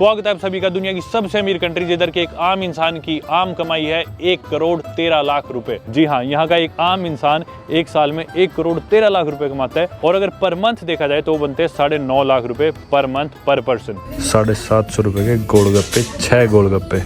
स्वागत है आप सभी का दुनिया की सबसे अमीर कंट्री जिधर के एक आम इंसान की आम कमाई है 1,13,00,000 रुपए। जी हाँ, यहाँ का एक आम इंसान एक साल में 1,13,00,000 रुपए कमाता है और अगर पर मंथ देखा जाए तो वो बनते हैं 9.5 लाख रुपए पर मंथ पर पर्सन। 750 रुपए के गोलगप्पे, 6 गोलगप्पे,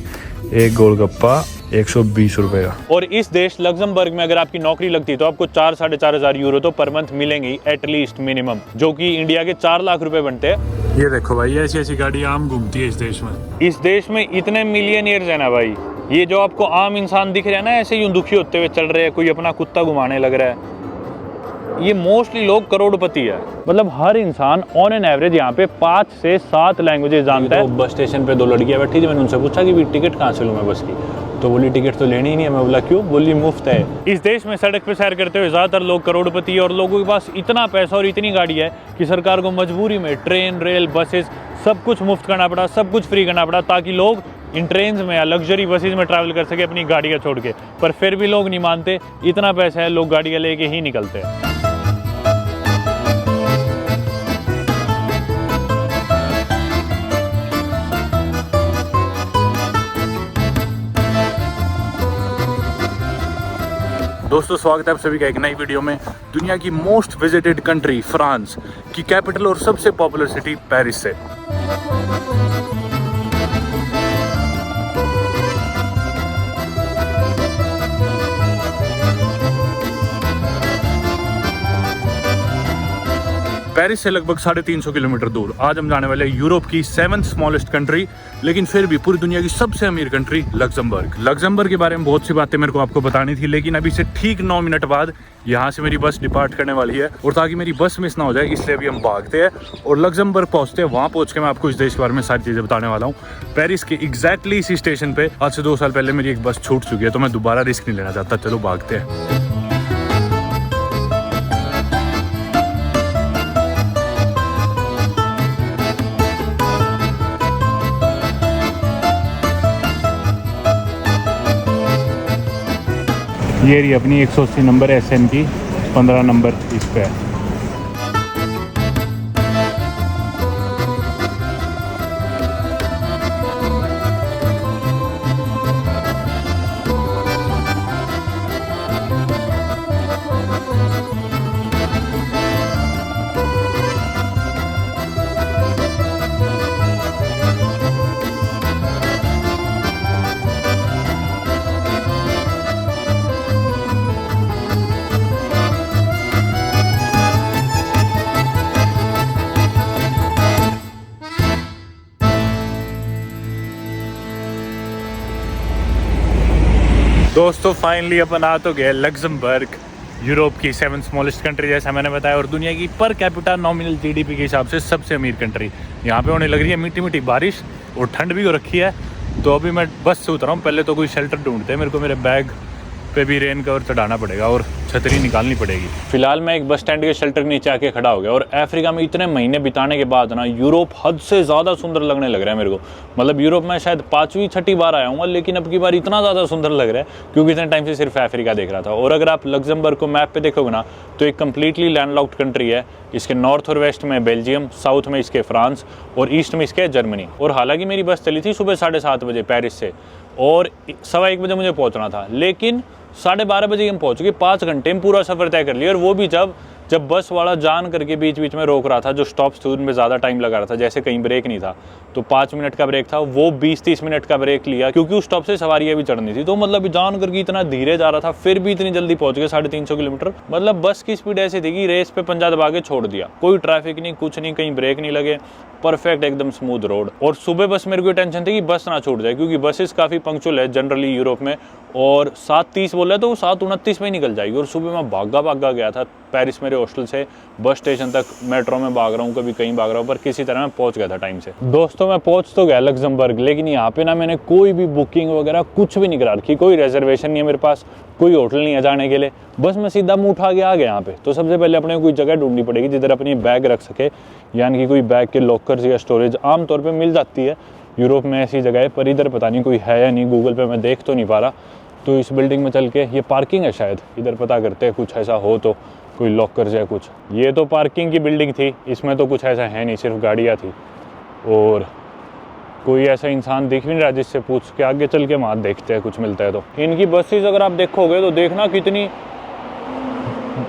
एक गोलगप्पा 120 रुपए का। और इस देश लग्जमबर्ग में अगर आपकी नौकरी लगती है तो आपको 4-4.5 हजार यूरो तो पर मंथ मिलेंगे एटलीस्ट मिनिमम, जो कि इंडिया के 4 लाख रुपए बनते हैं। ये देखो भाई, ऐसी ऐसी गाड़ी आम घूमती है इस देश में। इस देश में इतने मिलियनियर्स है ना भाई, ये जो आपको आम इंसान दिख रहा है ना ऐसे यूं दुखी होते हुए चल रहे हैं, कोई अपना कुत्ता घुमाने लग रहा है, ये मोस्टली लोग करोड़पति है। मतलब हर इंसान ऑन एन एवरेज यहाँ पे 5 से 7 लैंग्वेजेस जानता है। बस स्टेशन पे 2 लड़कियां बैठी थी, मैंने उनसे पूछा कि भी टिकट कहाँ से लूँ मैं बस की, तो बोली टिकट तो लेनी ही नहीं है। मैं बोला क्यों? बोली मुफ्त है। इस देश में सड़क पे सैर करते हुए ज़्यादातर लोग करोड़पति है और लोगों के पास इतना पैसा और इतनी गाड़ी है कि सरकार को मजबूरी में ट्रेन, रेल, बसेस सब कुछ मुफ्त करना पड़ा, सब कुछ फ्री करना पड़ा ताकि लोग इन ट्रेन में या लग्जरी बसेज में ट्रैवल कर सके अपनी गाड़ियाँ छोड़ के। पर फिर भी लोग नहीं मानते, इतना पैसा है लोग गाड़ियाँ लेके ही निकलते हैं। दोस्तों, स्वागत है आप सभी का एक नई वीडियो में। दुनिया की मोस्ट विजिटेड कंट्री फ्रांस की कैपिटल और सबसे पॉपुलर सिटी पेरिस से। पेरिस से लगभग 350 किलोमीटर दूर आज हम जाने वाले यूरोप की 7th स्मॉलेस्ट कंट्री, लेकिन फिर भी पूरी दुनिया की सबसे अमीर कंट्री लग्जमबर्ग। लग्जमबर्ग के बारे में बहुत सी बातें मेरे को आपको बतानी थी, लेकिन अभी से ठीक 9 मिनट बाद यहाँ से मेरी बस डिपार्ट करने वाली है और ताकि मेरी बस मिस ना हो जाए इसलिए अभी हम भागते हैं और लग्जमबर्ग पहुँचते हैं। वहाँ पहुँच के मैं आपको इस देश के बारे में सारी चीज़ें बताने वाला हूँ। पेरिस के एग्जैक्टली इसी स्टेशन पे आज से 2 साल पहले मेरी एक बस छूट चुकी है, तो मैं दोबारा रिस्क नहीं लेना चाहता। चलो भागते हैं। ये रही अपनी 180 नंबर SN की 15 नंबर इस पे है। दोस्तों, फाइनली अपन आ तो गए लग्जमबर्ग, यूरोप की 7th स्मॉलेस्ट कंट्री जैसा मैंने बताया और दुनिया की पर कैपिटा नॉमिनल GDP के हिसाब से सबसे अमीर कंट्री। यहाँ पे होने लग रही है मीठी मीठी बारिश और ठंड भी हो रखी है, तो अभी मैं बस से उतरा हूँ। पहले तो कोई शेल्टर ढूंढते हैं, मेरे को मेरे बैग पे भी रेन कवर चढ़ाना पड़ेगा और छतरी निकालनी पड़ेगी। फिलहाल मैं एक बस स्टैंड के शेल्टर के नीचे आके खड़ा हो गया और अफ्रीका में इतने महीने बिताने के बाद ना यूरोप हद से ज़्यादा सुंदर लगने लग रहा है मेरे को। मतलब यूरोप में शायद 5वीं-6ठी बार आया हूँ, लेकिन अब की बार इतना ज़्यादा सुंदर लग रहा है क्योंकि इतने टाइम से सिर्फ अफ्रीका देख रहा था। और अगर आप लग्जमबर्ग को मैप पे देखोगे ना तो एक कम्प्लीटली लैंडलॉक्ड कंट्री है। इसके नॉर्थ और वेस्ट में बेल्जियम, साउथ में इसके फ्रांस और ईस्ट में इसके जर्मनी। और हालांकि मेरी बस चली थी सुबह 7:30 बजे पेरिस से और 1:15 बजे मुझे पहुँचना था, लेकिन 12:30 बजे हम पहुंच गए। 5 घंटे में पूरा सफर तय कर लिया और वो भी जब बस वाला जान करके बीच बीच में रोक रहा था। जो स्टॉप्स थे उनमें ज़्यादा टाइम लगा रहा था, जैसे कहीं ब्रेक नहीं था तो 5 मिनट का ब्रेक था, वो 20-30 मिनट का ब्रेक लिया क्योंकि उस स्टॉप से सवारियाँ भी चढ़नी थी। तो मतलब जान करके इतना धीरे जा रहा था, फिर भी इतनी जल्दी पहुंच गए 350 किलोमीटर। मतलब बस की स्पीड ऐसी थी कि रेस पे पंजा दबा के छोड़ दिया। कोई ट्रैफिक नहीं, कुछ नहीं, कहीं ब्रेक नहीं लगे, परफेक्ट एकदम स्मूथ रोड। और सुबह बस मेरे को टेंशन थी कि बस ना छूट जाए क्योंकि बसेस काफ़ी पंक्चुअल है जनरली यूरोप में, और 7:30 बोल रहे तो वो 7:29 में ही निकल जाएगी। और सुबह मैं भागा गया था पेरिस मेरे हॉस्टल से बस स्टेशन तक। मेट्रो में भाग रहा हूँ, कभी कहीं भाग रहा हूँ, पर किसी तरह मैं पहुँच गया था टाइम से। दोस्तों, मैं पहुँच तो गया लग्जमबर्ग, लेकिन यहाँ पे ना मैंने कोई भी बुकिंग वगैरह कुछ भी नहीं करा रखी, कोई रिजर्वेशन नहीं है मेरे पास, कोई होटल नहीं है जाने के लिए। बस मैं सीधा मुँह उठा के आ गया यहाँ पे। तो सबसे पहले अपने कोई जगह ढूंढनी पड़ेगी जिधर अपनी बैग रख सके, यानी कि कोई बैग के लॉकर्स या स्टोरेज आमतौर पर मिल जाती है यूरोप में ऐसी जगह है, पर इधर पता नहीं कोई है या नहीं। गूगल पे मैं देख तो नहीं पा रहा। तो इस बिल्डिंग में चल के, ये पार्किंग है शायद, इधर पता करते हैं कुछ ऐसा हो तो, कोई लॉकर्स या कुछ। ये तो पार्किंग की बिल्डिंग थी, इसमें तो कुछ ऐसा है नहीं, सिर्फ गाड़ियाँ थी। और कोई ऐसा इंसान दिख भी नहीं रहा जिससे पूछ के आगे चल के वहाँ देखते हैं कुछ मिलता है तो। इनकी बसेस अगर आप देखोगे तो देखना कितनी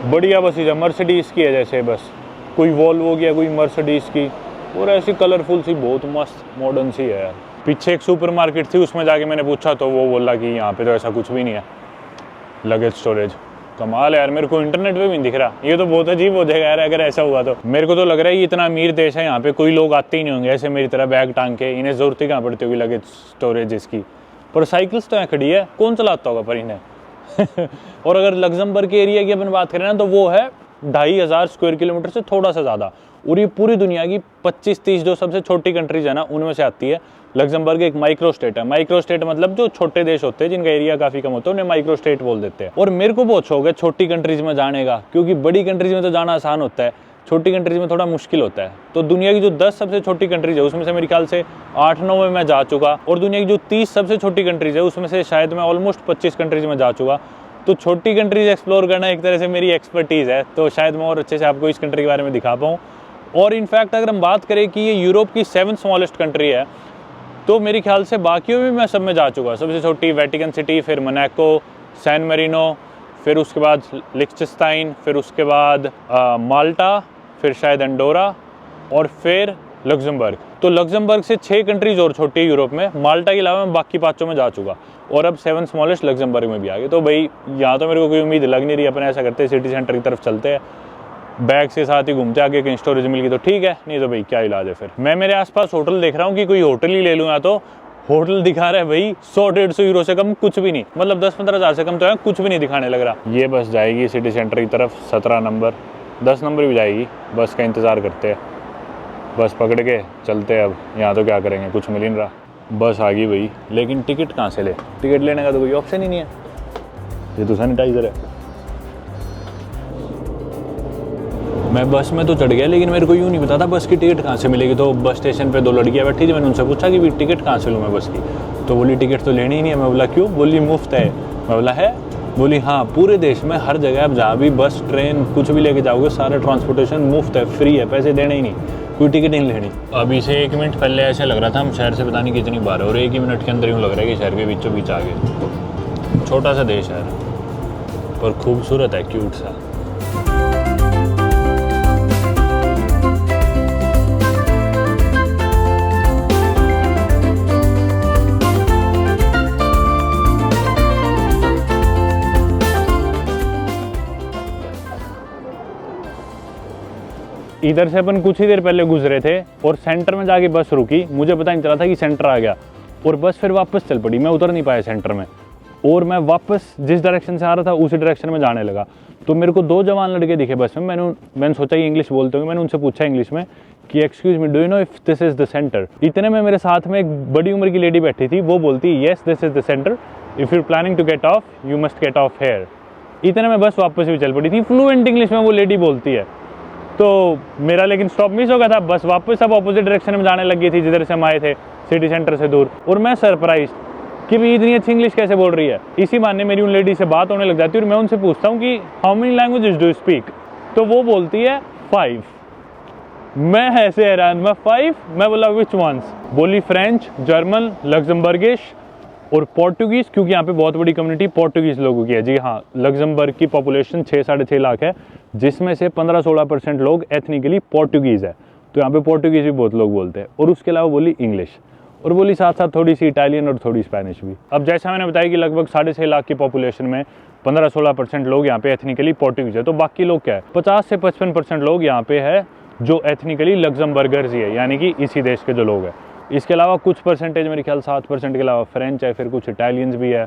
बढ़िया बसेस है, मर्सिडीज़ की है जैसे बस, कोई वॉल्वो की है, कोई मर्सिडीज़ की, और ऐसी कलरफुल सी बहुत मस्त मॉडर्न सी है यार। पीछे एक सुपरमार्केट थी, उसमें जाके मैंने पूछा तो वो बोला कि यहाँ पे तो ऐसा कुछ भी नहीं है लगेज स्टोरेज। कमाल है यार, मेरे को इंटरनेट पे भी नहीं दिख रहा। ये तो बहुत अजीब हो जाएगा यार अगर ऐसा हुआ तो। मेरे को तो लग रहा है ये इतना अमीर देश है, यहाँ पे कोई लोग आते ही नहीं होंगे ऐसे मेरी तरह बैग टांग के, इन्हें जरूरत ही कहाँ पड़ती होगी लगेज स्टोरेज इसकी। पर साइकिल्स तो यहाँ खड़ी है, कौन चलाता होगा पर इन्हें और अगर लग्जमबर्ग के एरिया की अपन बात करें ना तो वो है 2500 स्क्वायर किलोमीटर से थोड़ा सा ज़्यादा, और ये पूरी दुनिया की 25-30 जो सबसे छोटी कंट्रीज है ना उनमें से आती है। लग्जमबर्ग एक माइक्रो स्टेट है। माइक्रो स्टेट मतलब जो छोटे देश होते हैं जिनका एरिया काफी कम होता है उन्हें माइक्रो स्टेट बोल देते हैं। और मेरे को बहुत शौक है छोटी कंट्रीज में जाने का, क्योंकि बड़ी कंट्रीज में तो जाना आसान होता है, छोटी कंट्रीज में थोड़ा मुश्किल होता है। तो दुनिया की जो 10 सबसे छोटी कंट्रीज है उसमें से मेरे ख्याल से 8-9 में मैं जा चुका, और दुनिया की जो 30 सबसे छोटी कंट्रीज है उसमें से शायद मैं ऑलमोस्ट 25 कंट्रीज में जा चुका। तो छोटी कंट्रीज एक्सप्लोर करना एक तरह से मेरी एक्सपर्टीज़ है, तो शायद मैं और अच्छे से आपको इस कंट्री के बारे में दिखा पाऊँ। और इनफैक्ट अगर हम बात करें कि ये यूरोप की 7th स्मॉलेस्ट कंट्री है, तो मेरे ख्याल से बाकियों में मैं सब में जा चुका। सबसे छोटी वेटिकन सिटी, फिर मोनाको, सैन मेरिनो, फिर उसके बाद लिechtenstein, फिर उसके बाद माल्टा, फिर शायद एंडोरा, और फिर लग्जमबर्ग। तो लग्जमबर्ग से 6 कंट्रीज और छोटी है यूरोप में। माल्टा के अलावा मैं बाकी 5 में जा चुका, और अब 7th स्मॉलेस्ट लग्जमबर्ग में भी आ गए। तो भाई यहाँ तो मेरे को कोई उम्मीद लग नहीं रही। अपन ऐसा करते हैं सिटी सेंटर की तरफ चलते हैं, बैग के साथ ही घूमते, आगे कहीं स्टोरेज मिल गई तो ठीक है, नहीं तो भाई क्या इलाज है फिर। मैं मेरे आसपास होटल देख रहा हूँ कि कोई होटल ही ले लूँ, या तो होटल दिखा रहा है भाई 100-150 यूरो से कम कुछ भी नहीं, मतलब 10-15 हज़ार से कम तो है कुछ भी नहीं दिखाने लग रहा। ये बस जाएगी सिटी सेंटर की तरफ, 17 नंबर, 10 नंबर भी जाएगी। बस का इंतज़ार करते हैं, बस पकड़ के चलते हैं। अब यहाँ तो क्या करेंगे, कुछ मिल ही नहीं रहा। बस आ गई भाई, लेकिन टिकट कहाँ से ले? टिकट लेने का तो कोई ऑप्शन ही नहीं है। ये तो सैनिटाइजर है। मैं बस में तो चढ़ गया, लेकिन मेरे को यूँ नहीं पता था बस की टिकट कहाँ से मिलेगी। तो बस स्टेशन पे 2 लड़कियाँ बैठी थी, मैंने उनसे पूछा कि टिकट कहाँ से लूँ मैं बस की, तो बोली टिकट तो लेनी ही नहीं है। मैं बोला क्यों? बोली मुफ्त है। मैं बोला है? बोली हाँ, पूरे देश में हर जगह आप जहाँ भी बस ट्रेन कुछ भी लेके जाओगे सारा ट्रांसपोर्टेशन मुफ्त है, फ्री है, पैसे देने ही नहीं, कोई टिकट नहीं लेनी। अभी से 1 मिनट पहले ऐसे लग रहा था हम शहर से पता नहीं कितनी बार है, और 1 ही मिनट के अंदर यूँ लग रहा है कि शहर के बीचों बीच आ गए। छोटा सा देश है पर खूबसूरत है, क्यूट सा। इधर से अपन कुछ ही देर पहले गुजरे थे और सेंटर में जाके बस रुकी, मुझे पता नहीं चला था कि सेंटर आ गया, और बस फिर वापस चल पड़ी। मैं उतर नहीं पाया सेंटर में, और मैं वापस जिस डायरेक्शन से आ रहा था उसी डायरेक्शन में जाने लगा। तो मेरे को 2 जवान लड़के दिखे बस में। मैंने सोचा ये इंग्लिश बोलते होंगे। मैंने उनसे पूछा इंग्लिश में कि excuse me, do you know if this is the centre? इतने में मेरे साथ में एक बड़ी उम्र की लेडी बैठी थी, वो बोलती yes this is the centre, if you planning to get off you must get off here. इतने में बस वापस भी चल पड़ी थी। फ्लुएंट इंग्लिश में वो लेडी बोलती है। तो मेरा लेकिन स्टॉप मिस हो गया था, बस वापस अब ऑपोजिट डायरेक्शन में जाने लग गई थी जिधर से हम आए थे, सिटी सेंटर से दूर। और मैं सरप्राइज कि भी इतनी अच्छी इंग्लिश कैसे बोल रही है। इसी बहाने मेरी उन लेडी से बात होने लग जाती है, और मैं उनसे पूछता हूँ कि how many languages do you speak? तो वो बोलती है 5। मैं ऐसे हैरान, मैं 5? मैं बोला विच वंस? बोली फ्रेंच, जर्मन, लग्जमबर्गिश और पोर्टुगीज़, क्योंकि यहाँ पे बहुत बड़ी कम्युनिटी पोर्टुगीज़ लोगों की है। जी हाँ, लग्जमबर्ग की पॉपुलेशन 6-6.5 लाख है, जिसमें से 15-16% लोग एथनिकली पोर्टुगीज़ है। तो यहाँ पे पोर्टुगीज़ भी बहुत लोग बोलते हैं। और उसके अलावा बोली इंग्लिश, और बोली साथ साथ थोड़ी सी इटालियन और थोड़ी स्पेनिश भी। अब जैसा मैंने बताया कि लगभग 6.5 लाख की पॉपुलेशन में 15-16% लोग यहाँ पे एथनिकली पोर्टुगीज़ है। तो बाकी लोग क्या है, 50 से 55% लोग यहाँ पे है जो एथनिकली लग्जमबर्गर्स ही है, यानी कि इसी देश के जो लोग हैं। इसके अलावा कुछ परसेंटेज, मेरे ख्याल 7% के अलावा फ्रेंच है, फिर कुछ इटालियंस भी है,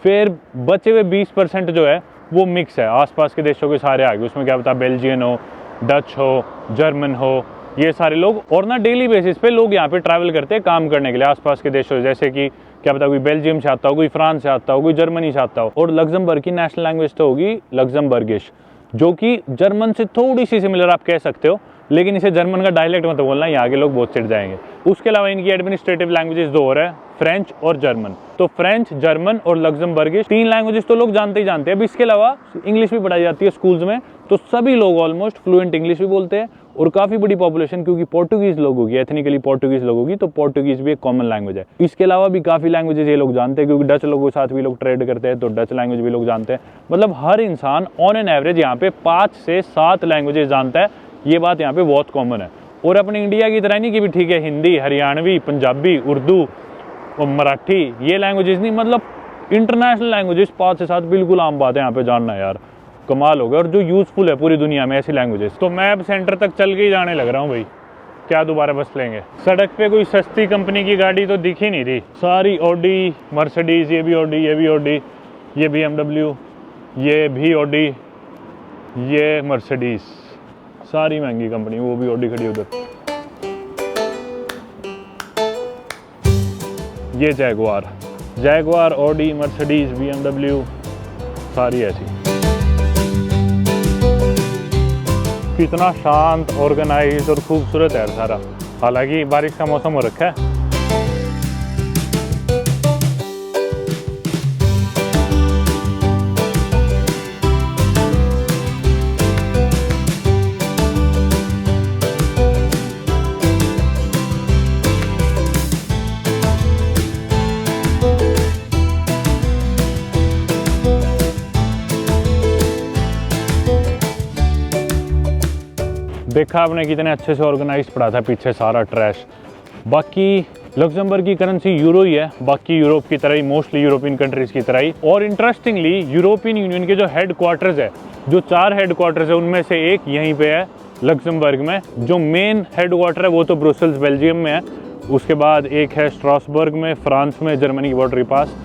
फिर बचे हुए 20% जो है वो मिक्स है, आसपास के देशों के सारे आ गए। उसमें क्या पता बेल्जियन हो, डच हो, जर्मन हो, ये सारे लोग। और ना डेली बेसिस पे लोग यहाँ पे ट्रैवल करते हैं काम करने के लिए आसपास के देशों, जैसे कि क्या पता कोई बेल्जियम से आता हो, कोई फ्रांस से आता हो, कोई जर्मनी से आता हो। और लग्जमबर्ग की नेशनल लैंग्वेज तो होगी लग्जमबर्गिश, जो कि जर्मन से थोड़ी सी सिमिलर आप कह सकते हो, लेकिन इसे जर्मन का डायलेक्ट मत बोलना, यहाँ के लोग बहुत चिढ़ जाएंगे। उसके अलावा इनकी एडमिनिस्ट्रेटिव लैंग्वेजेस 2 और है, फ्रेंच और जर्मन। तो फ्रेंच, जर्मन और लग्जमबर्गिश 3 लैंग्वेजेस तो लोग जानते ही जानते हैं। अब इसके अलावा इंग्लिश भी पढ़ाई जाती है स्कूल्स में, तो सभी लोग ऑलमोस्ट फ्लुएंट इंग्लिश भी बोलते हैं और काफ़ी बड़ी पॉपुलेशन क्योंकि पोर्टुगीज़ लोग होगी, एथनिकली पोर्टुगीज़ लोग होगी, तो पोर्टुगीज़ भी एक कॉमन लैंग्वेज है। इसके अलावा भी काफ़ी लैंग्वेजेस ये लोग जानते हैं क्योंकि डच लोगों के साथ भी लोग ट्रेड करते हैं, तो डच लैंग्वेज भी लोग जानते हैं। मतलब हर इंसान ऑन एन एवरेज यहाँ पे 5 से 7 लैंग्वेजेस जानता है। ये बात यहाँ पे बहुत कॉमन है। और अपने इंडिया की तरह नहीं कि भी ठीक है हिंदी, हरियाणवी, पंजाबी, उर्दू और मराठी ये लैंग्वेजेस नहीं, मतलब इंटरनेशनल लैंग्वेजेस 5 से 7 बिल्कुल आम बात है यहाँ पे जानना यार, कमाल हो गया। और जो यूज़फुल है पूरी दुनिया में ऐसी लैंग्वेजेस। तो मैं अब सेंटर तक चल के ही जाने लग रहा हूँ भाई, क्या दोबारा बस लेंगे। सड़क पे कोई सस्ती कंपनी की गाड़ी तो दिख ही नहीं रही, सारी ऑडी, मर्सिडीज, ये भी ऑडी, ये भी ऑडी, ये BMW, ये भी ऑडी, ये मर्सिडीज, सारी महंगी कंपनी, वो भी ऑडी खड़ी उधर। ये जैगवार, ऑडी, मर्सिडीज, BMW, सारी ऐसी। कितना शांत, ऑर्गेनाइज और खूबसूरत है सारा। हालांकि बारिश का मौसम हो रखा है। देखा आपने कितने अच्छे से ऑर्गेनाइज पड़ा था पीछे सारा ट्रैश। बाकी लग्जमबर्ग की करेंसी यूरो ही है, बाकी यूरोप की तरह ही, मोस्टली यूरोपियन कंट्रीज की तरह ही। और इंटरेस्टिंगली यूरोपियन यूनियन के जो हेड क्वार्टर्स है, जो 4 हेड क्वार्टर्स है, उनमें से एक यहीं पे है लग्जमबर्ग में। जो मेन हेड क्वार्टर है वो तो ब्रुसेल्स बेल्जियम में है, उसके बाद एक है स्ट्रासबर्ग में फ्रांस में, जर्मनी की बॉर्डर के पास,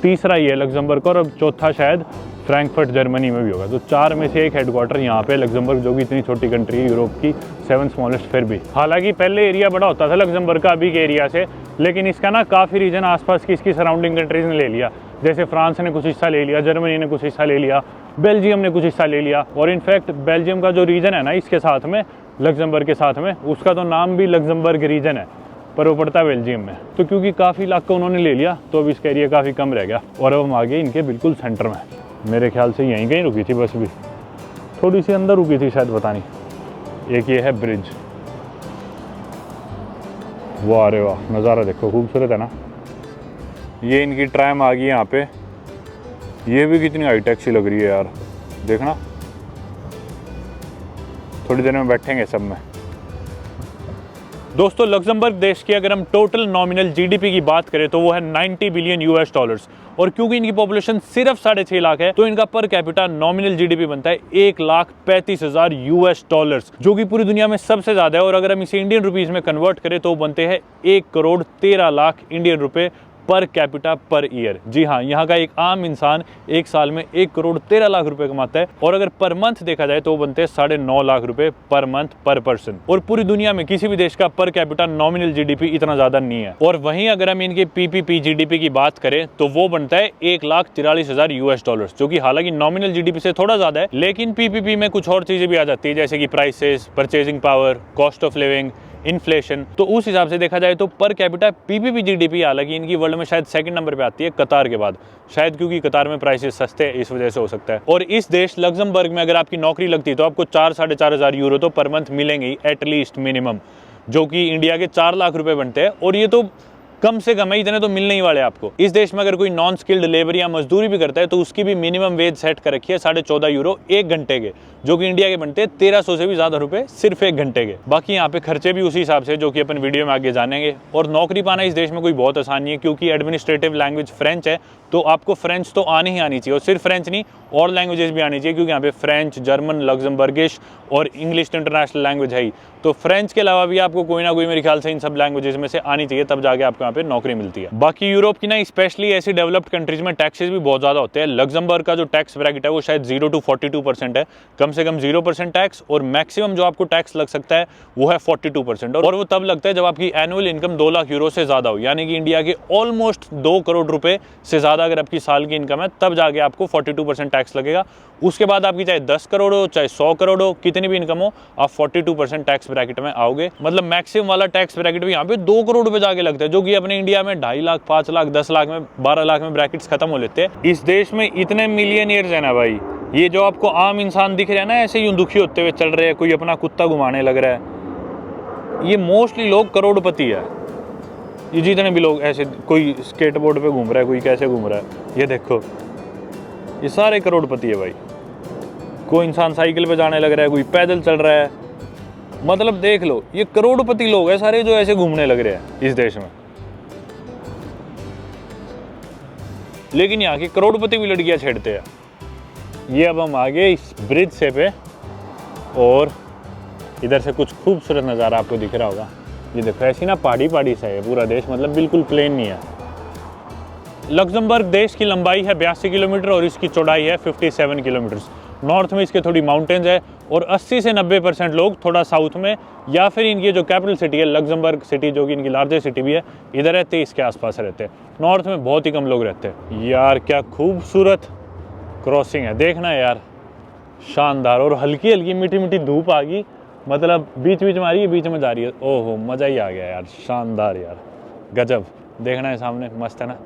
तीसरा ये है लग्जमबर्ग और अब चौथा शायद फ्रैंकफर्ट जर्मनी में भी होगा। तो 4 में से एक हेडक्वार्टर यहाँ पे लग्जमबर्ग, जो कि इतनी छोटी कंट्री है यूरोप की 7th स्मॉलेस्ट फिर भी। हालांकि पहले एरिया बड़ा होता था लग्जमबर्ग का अभी के एरिया से, लेकिन इसका ना काफ़ी रीजन आसपास की इसकी सराउंडिंग कंट्रीज ने ले लिया। जैसे फ्रांस ने कुछ हिस्सा ले लिया, जर्मनी ने कुछ हिस्सा ले लिया, बेल्जियम ने कुछ हिस्सा ले लिया। और इनफैक्ट बेल्जियम का जो रीजन है ना इसके साथ में, लग्जमबर्ग के साथ में, उसका तो नाम भी लग्जमबर्ग रीजन है, पर वो पड़ता है बेल्जियम में। तो क्योंकि काफ़ी इलाका उन्होंने ले लिया तो अब इसका एरिया काफ़ी कम रह गया। और अब हम आगे इनके बिल्कुल सेंटर में, मेरे ख्याल से यहीं कहीं रुकी थी बस, भी थोड़ी सी अंदर रुकी थी शायद, पता नहीं। एक ये है ब्रिज, वाह अरे वाह, नज़ारा देखो, खूबसूरत है ना। ये इनकी ट्रैम आ गई यहाँ पे, ये भी कितनी हाईटेक सी लग रही है यार, देखना। थोड़ी देर में बैठेंगे सब में। दोस्तों लग्जमबर्ग देश की अगर हम टोटल नॉमिनल जीडीपी की बात करें तो वो है 90 बिलियन यूएस डॉलर्स। और क्योंकि इनकी पॉपुलेशन सिर्फ 6.5 लाख है तो इनका पर कैपिटा नॉमिनल जीडीपी बनता है 1,35,000 यूएस डॉलर्स, जो कि पूरी दुनिया में सबसे ज्यादा है। और अगर हम इसे इंडियन रुपीज में कन्वर्ट करें तो बनते हैं 1,13,00,000 इंडियन रुपए पर कैपिटा पर ईयर। जी हाँ, यहाँ का एक आम इंसान एक साल में 1,13,00,000 रुपए कमाता है। और अगर पर मंथ देखा जाए तो वो बनते हैं 9.5 लाख रुपए पर मंथ पर पर्सन। और पूरी दुनिया में किसी भी देश का पर कैपिटा नॉमिनल जीडीपी इतना ज्यादा नहीं है। और वहीं अगर हम इनके पीपीपी जीडीपी की बात करें तो वो बनता है 1,44,000 यूएस डॉलर्स, जो कि हालांकि नॉमिनल जीडीपी से थोड़ा ज्यादा है, लेकिन पीपीपी में कुछ और चीजें भी आ जाती है, जैसे कि prices, purchasing power, cost of living, inflation. तो उस हिसाब से देखा जाए तो पर कैपिटा पीपीपी जीडीपी हालांकि इनकी वर्ल्ड में शायद सेकंड नंबर पे आती है कतार के बाद, शायद क्योंकि कतार में प्राइसेस सस्ते हैं इस वजह से हो सकता है। और इस देश लग्जमबर्ग में अगर आपकी नौकरी लगती है तो आपको 4-4,500 यूरो तो पर मंथ मिलेंगे ही एटलीस्ट मिनिमम, जो कि इंडिया के 4 लाख रुपए बनते हैं। और ये तो कम से कम है, इतने तो मिलने ही वाले आपको। इस देश में अगर कोई नॉन स्किल्ड लेबर या मजदूरी भी करता है तो उसकी भी मिनिमम वेज सेट कर रखी है 14.5 यूरो 1 घंटे के, जो कि इंडिया के बनते हैं 1300 से भी ज्यादा रुपए सिर्फ 1 घंटे के। बाकी यहाँ पे खर्चे भी उसी हिसाब से, जो कि अपन वीडियो में आगे जानेंगे। और नौकरी पाना इस देश में कोई बहुत आसान नहीं है, क्योंकि एडमिनिस्ट्रेटिव लैंग्वेज फ्रेंच है, तो आपको फ्रेंच तो आनी ही आनी चाहिए। और सिर्फ फ्रेंच नहीं, और लैंग्वेजेस भी आनी चाहिए, क्योंकि यहाँ पे फ्रेंच, जर्मन, लग्जमबर्गिश और इंग्लिश तो इंटरनेशनल लैंग्वेज है ही। तो फ्रेंच के अलावा भी आपको कोई ना कोई मेरे ख्याल से इन सब लैंग्वेजेस में से आनी चाहिए, तब जाके आपको यहाँ पे नौकरी मिलती है। बाकी यूरोप की ना स्पेशली ऐसी डेवलप्ड कंट्रीज में टैक्सेस भी बहुत ज्यादा होते हैं। लग्जमबर्ग का जो टैक्स ब्रैकेट है वो शायद 0 to 42% है, कम से कम 0% टैक्स। और मैक्सिमम जो आपको टैक्स लग सकता है वो है 42%। और वो तब लगता है जब आपकी एनुअल इनकम 2 लाख यूरो से ज्यादा हो, यानी कि इंडिया के ऑलमोस्ट 2 करोड़ रुपए से ज्यादा अगर आपकी साल की इनकम है, तब जाके आपको 42% टैक्स लगेगा। उसके बाद आपकी चाहे 10 करोड़ हो, चाहे 100 करोड़ हो, कितनी भी इनकम हो, आप 42% टैक्स ब्रैकेट में आओगे। मतलब मैक्सिमम वाला टैक्स ब्रैकेट भी यहाँ पे 2 करोड़ रुपए जाके लगता है, जो कि अपने इंडिया में 2.5 लाख, 5 लाख, 10 लाख में, 12 लाख में ब्रैकेट्स खत्म हो लेते हैं। इस देश में इतने मिलियनियर्स है ना भाई, ये जो आपको आम इंसान दिख रहे हैं ना ऐसे यूं दुखी होते हुए चल रहे हैं, कोई अपना कुत्ता घुमाने लग रहा है, ये मोस्टली लोग करोड़पति है। ये जितने भी लोग ऐसे, कोई स्केटबोर्ड पे घूम रहा है, कोई कैसे घूम रहा है, ये देखो, ये सारे करोड़पति है भाई। कोई इंसान साइकिल पे जाने लग रहा है, कोई पैदल चल रहा है, मतलब देख लो, ये करोड़पति लोग हैं सारे जो ऐसे घूमने लग रहे हैं इस देश में। लेकिन यहाँ की करोड़पति भी लड़कियां छेड़ते हैं। ये अब हम आ गए इस ब्रिज से पे, और इधर से कुछ खूबसूरत नज़ारा आपको दिख रहा होगा। ये देखो ऐसी ना पहाड़ी सा है पूरा देश, मतलब बिल्कुल प्लेन नहीं है। लग्जमबर्ग देश की लंबाई है 82 किलोमीटर और इसकी चौड़ाई है 57 किलोमीटर। नॉर्थ में इसके थोड़ी माउंटेन्स है और 80 से 90% लोग थोड़ा साउथ में या फिर इनकी जो कैपिटल सिटी है लग्जमबर्ग सिटी, जो कि इनकी लार्जेस्ट सिटी भी है, इधर रहते हैं, इसके आसपास रहते हैं। नॉर्थ में बहुत ही कम लोग रहते हैं। यार क्या खूबसूरत क्रॉसिंग है, देखना यार, शानदार। और हल्की हल्की मीठी मीठी धूप आ गई, मतलब बीच बीच में आ रही है, बीच में जा रही है। ओहो मज़ा ही आ गया यार, शानदार यार, गजब। देखना है सामने, मस्त है ना।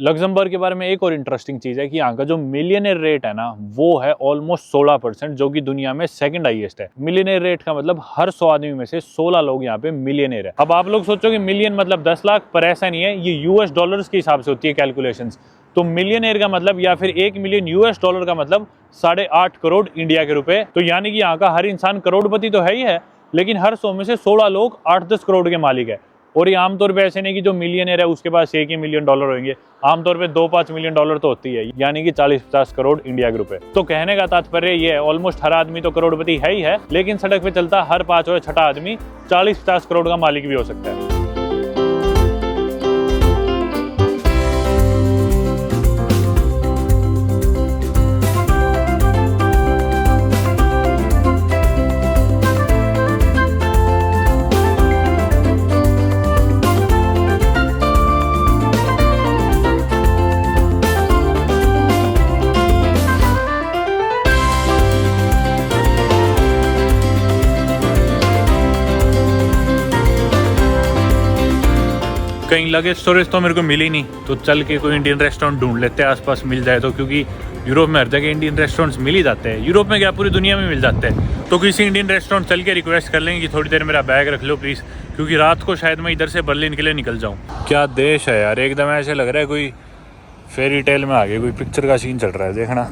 लग्जमबर्ग के बारे में एक और इंटरेस्टिंग चीज़ है कि यहाँ का जो मिलियनेयर रेट है ना वो है ऑलमोस्ट 16%, जो कि दुनिया में सेकंड हाईएस्ट है। मिलियनेयर रेट का मतलब हर 100 आदमी में से 16 लोग यहाँ पे मिलियनेयर है। अब आप लोग सोचोगे मिलियन मतलब 10 लाख, पर ऐसा नहीं है, ये यूएस डॉलर्स के हिसाब से होती है कैलकुलेशंस। तो मिलियनेयर का मतलब या फिर 1 मिलियन यूएस डॉलर का मतलब 8.5 करोड़ इंडिया के रुपए। तो यानी कि यहाँ का हर इंसान करोड़पति तो है ही है, लेकिन हर 100 में से 16 लोग 8-10 करोड़ के मालिक है। और ये आमतौर पे ऐसे नहीं कि जो मिलियनेयर है उसके पास 1 ही मिलियन डॉलर होंगे, आमतौर पे 2-5 मिलियन डॉलर तो होती है, यानी कि 40-50 करोड़ इंडिया के रुपए। तो कहने का तात्पर्य ये है, ऑलमोस्ट हर आदमी तो करोड़पति है ही है, लेकिन सड़क पे चलता हर 5 और 6 आदमी 40-50 करोड़ का मालिक भी हो सकता है। कहीं लगेज स्टोरेज तो मेरे को मिली नहीं, तो चल के कोई इंडियन रेस्टोरेंट ढूंढ लेते हैं आसपास मिल जाए तो, क्योंकि यूरोप में हर जगह इंडियन रेस्टोरेंट्स मिल ही जाते हैं। यूरोप में क्या पूरी दुनिया में मिल जाते हैं। तो किसी इंडियन रेस्टोरेंट चल के रिक्वेस्ट कर लेंगे कि थोड़ी देर मेरा बैग रख लो प्लीज़, क्योंकि रात को शायद मैं इधर से बर्लिन के लिए निकल जाऊँ। क्या देश है यार, एकदम ऐसे लग रहा है कोई फेरी टेल में आ गए, कोई पिक्चर का सीन चल रहा है। देखना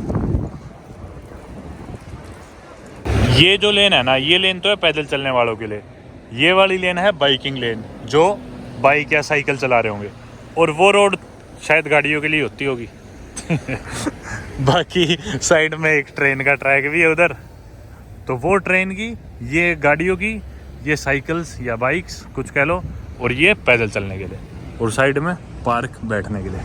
ये जो लेन है ना, ये लेन तो है पैदल चलने वालों के लिए, ये वाली लेन है बाइकिंग लेन, जो बाइक या साइकिल चला रहे होंगे, और वो रोड शायद गाड़ियों के लिए होती होगी। बाकी साइड में एक ट्रेन का ट्रैक भी है उधर, तो वो ट्रेन की, ये गाड़ियों की, ये साइकिल्स या बाइक्स कुछ कह लो, और ये पैदल चलने के लिए, और साइड में पार्क बैठने के लिए।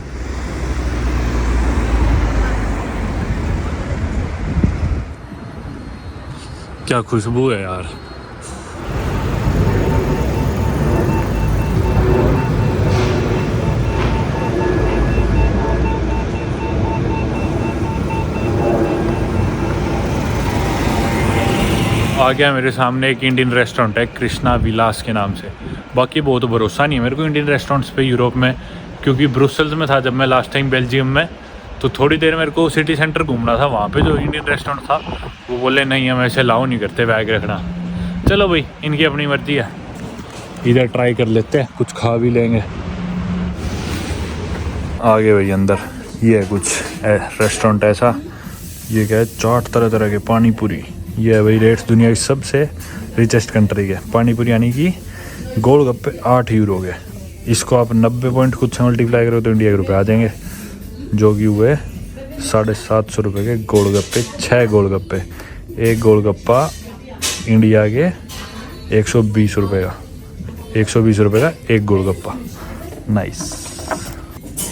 क्या खुशबू है यार। आ गया मेरे सामने एक इंडियन रेस्टोरेंट है, कृष्णा विलास के नाम से। बाकी बहुत भरोसा नहीं है मेरे को इंडियन रेस्टोरेंट्स पे यूरोप में, क्योंकि ब्रुसेल्स में था जब मैं लास्ट टाइम बेल्जियम में, तो थोड़ी देर मेरे को सिटी सेंटर घूमना था, वहाँ पे जो इंडियन रेस्टोरेंट था वो बोले नहीं हम ऐसे अलाउ नहीं करते बैग रखना। चलो भाई, इनकी अपनी मर्जी है, इधर ट्राई कर लेते हैं, कुछ खा भी लेंगे। आगे भाई अंदर, ये है कुछ रेस्टोरेंट ऐसा, ये क्या है, चाट तरह तरह के, पानी पूरी। ये है भाई रेट्स दुनिया की सबसे रिचेस्ट कंट्री के। पानी पूरी यानी कि गोलगप्पे 8 यूरो के, इसको आप 90 पॉइंट कुछ से मल्टीप्लाई करो तो इंडिया के रुपए आ जाएंगे, जो कि हुए 750 रुपये के गोलगप्पे। 6 गोलगप्पे, एक गोलगप्पा इंडिया के 120 रुपये का, 120 रुपये का एक गोलगप्पा। नाइस।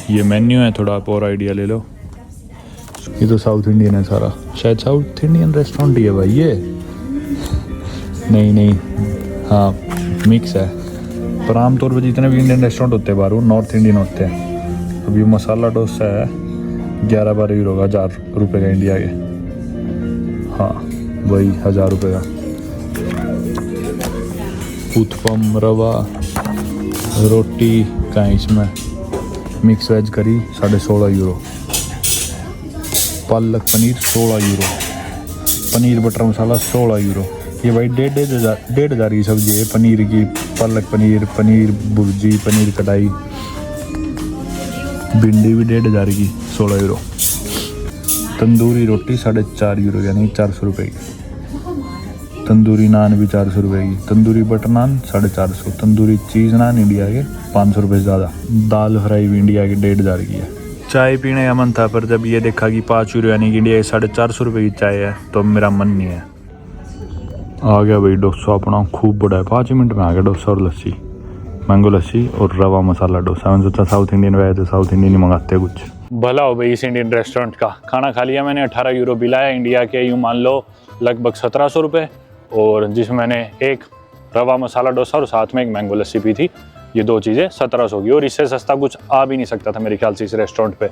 ये मेन्यू है, थोड़ा आप और आइडिया ले लो। ये तो साउथ इंडियन है सारा, शायद साउथ इंडियन रेस्टोरेंट ही है भाई ये। नहीं, हाँ मिक्स है, पर आमतौर पर जितने भी इंडियन रेस्टोरेंट होते हैं बाहर वो नॉर्थ इंडियन होते हैं। अभी मसाला डोसा है 11-12 यूरो का, 1000 रुपये का इंडिया के। हाँ वही 1000 रुपये का। उत्पम रवा रोटी का इसमें मिक्स वेज करी 16.5 euro. Palak paneer 16 euro, paneer butter मसाला 16 यूरो। ये भाई 1,500 की सब्जी है पनीर की, पालक पनीर, पनीर भुर्जी, पनीर कढ़ाई। भिंडी भी 1,500 की 16 यूरो। तंदूरी रोटी 4.5 यूरो यानी 400 रुपये की। तंदूरी नान भी 400 रुपये की। तंदूरी बटर नान 450। तंदूरी चीज़ नान इंडिया के 500 रुपये से ज़्यादा। दाल फ्राई भी इंडिया के 1,500 की है। चाय पीने का मन था, पर जब ये देखा कि 5 यूरो यानी कि इंडिया के 450 रुपये की चाय है तो मेरा मन नहीं है। आ गया भाई डोसा अपना, खूब बड़ा है, 5 मिनट में आ गया डोसा और लस्सी, मैंगो लस्सी और रवा मसाला डोसा। मैंने सोचा साउथ इंडियन वह तो साउथ इंडियन ही मंगाते कुछ। भला हो भाई इस इंडियन रेस्टोरेंट का। खाना खा लिया मैंने, 18 यूरो बिल आया इंडिया के, यूँ मान लो लगभग 1700 रुपये, और जिसमें मैंने एक रवा मसाला डोसा और साथ में एक मैंगो लस्सी पी थी। ये 2 चीज़ें 1700 की, और इससे सस्ता कुछ आ भी नहीं सकता था मेरे ख्याल से इस रेस्टोरेंट पे।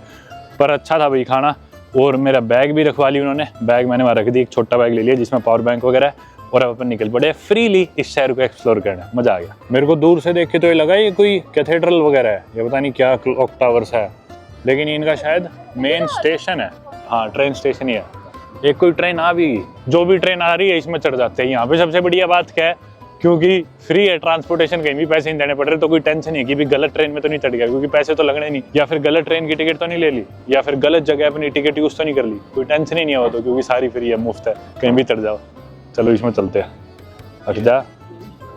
पर अच्छा था भाई खाना। और मेरा बैग भी रखवा ली उन्होंने, बैग मैंने वहाँ रख दी, एक छोटा बैग ले लिया जिसमें पावर बैंक वगैरह है, और अब अपन निकल पड़े फ्रीली इस शहर को एक्सप्लोर करना। मज़ा आ गया। मेरे को दूर से देख के तो ये लगा ये कोई कैथेड्रल वगैरह है, ये पता नहीं क्या क्लॉक टावर्स है, लेकिन इनका शायद मेन स्टेशन है। हाँ, ट्रेन स्टेशन ही है। एक कोई ट्रेन आ भी, जो भी ट्रेन आ रही है इसमें चढ़ जाते हैं। यहाँ पे सबसे बढ़िया बात क्या है, क्योंकि फ्री है ट्रांसपोर्टेशन, कहीं भी पैसे नहीं देने पड़ रहे, तो कोई टेंशन नहीं है कि भी गलत ट्रेन में तो नहीं चढ़ गया, क्योंकि पैसे तो लगने नहीं, या फिर गलत ट्रेन की टिकट तो नहीं ले ली, या फिर गलत जगह अपनी टिकट यूज़ तो नहीं कर ली। कोई टेंशन ही नहीं है वो तो, क्योंकि सारी फ्री है, मुफ्त है, कहीं भी चढ़ जाओ। चलो इसमें चलते हैं। हट जा।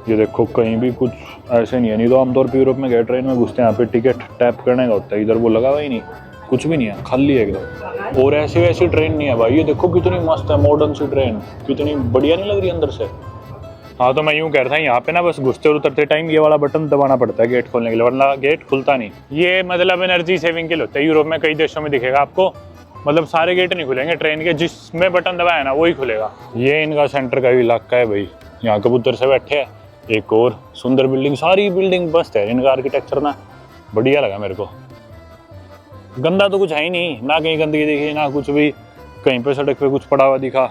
ये देखो कहीं भी कुछ ऐसे नहीं है, नहीं तो आमतौर पर यूरोप में गए ट्रेन में घुसते हैं, यहाँ पे टिकट टैप करने का होता है, इधर वो लगा हुआ ही नहीं, कुछ भी नहीं है, खाली है एकदम। और ऐसी वैसी ट्रेन नहीं है भाई, ये देखो कितनी मस्त है, मॉडर्न सी ट्रेन, कितनी बढ़िया नहीं लग रही अंदर से। हाँ, तो मैं यूँ कह रहा था यहाँ पे ना बस घुसते और उतरते टाइम ये वाला बटन दबाना पड़ता है गेट खोलने के लिए, वरना गेट खुलता नहीं। ये मतलब एनर्जी सेविंग के लिए होता है। यूरोप में कई देशों में दिखेगा आपको, मतलब सारे गेट नहीं खुलेंगे ट्रेन के, जिसमें बटन दबाया ना वही खुलेगा। ये इनका सेंटर का इलाका है भाई, यहाँ कबूतर से बैठे हैं। एक और सुंदर बिल्डिंग, सारी बिल्डिंग मस्त है, इनका आर्किटेक्चर ना बढ़िया लगा मेरे को। गंदा तो कुछ है ही नहीं, ना कहीं गंदगी दिखी ना कुछ भी, कहीं पे सड़क पे कुछ पड़ा हुआ दिखा,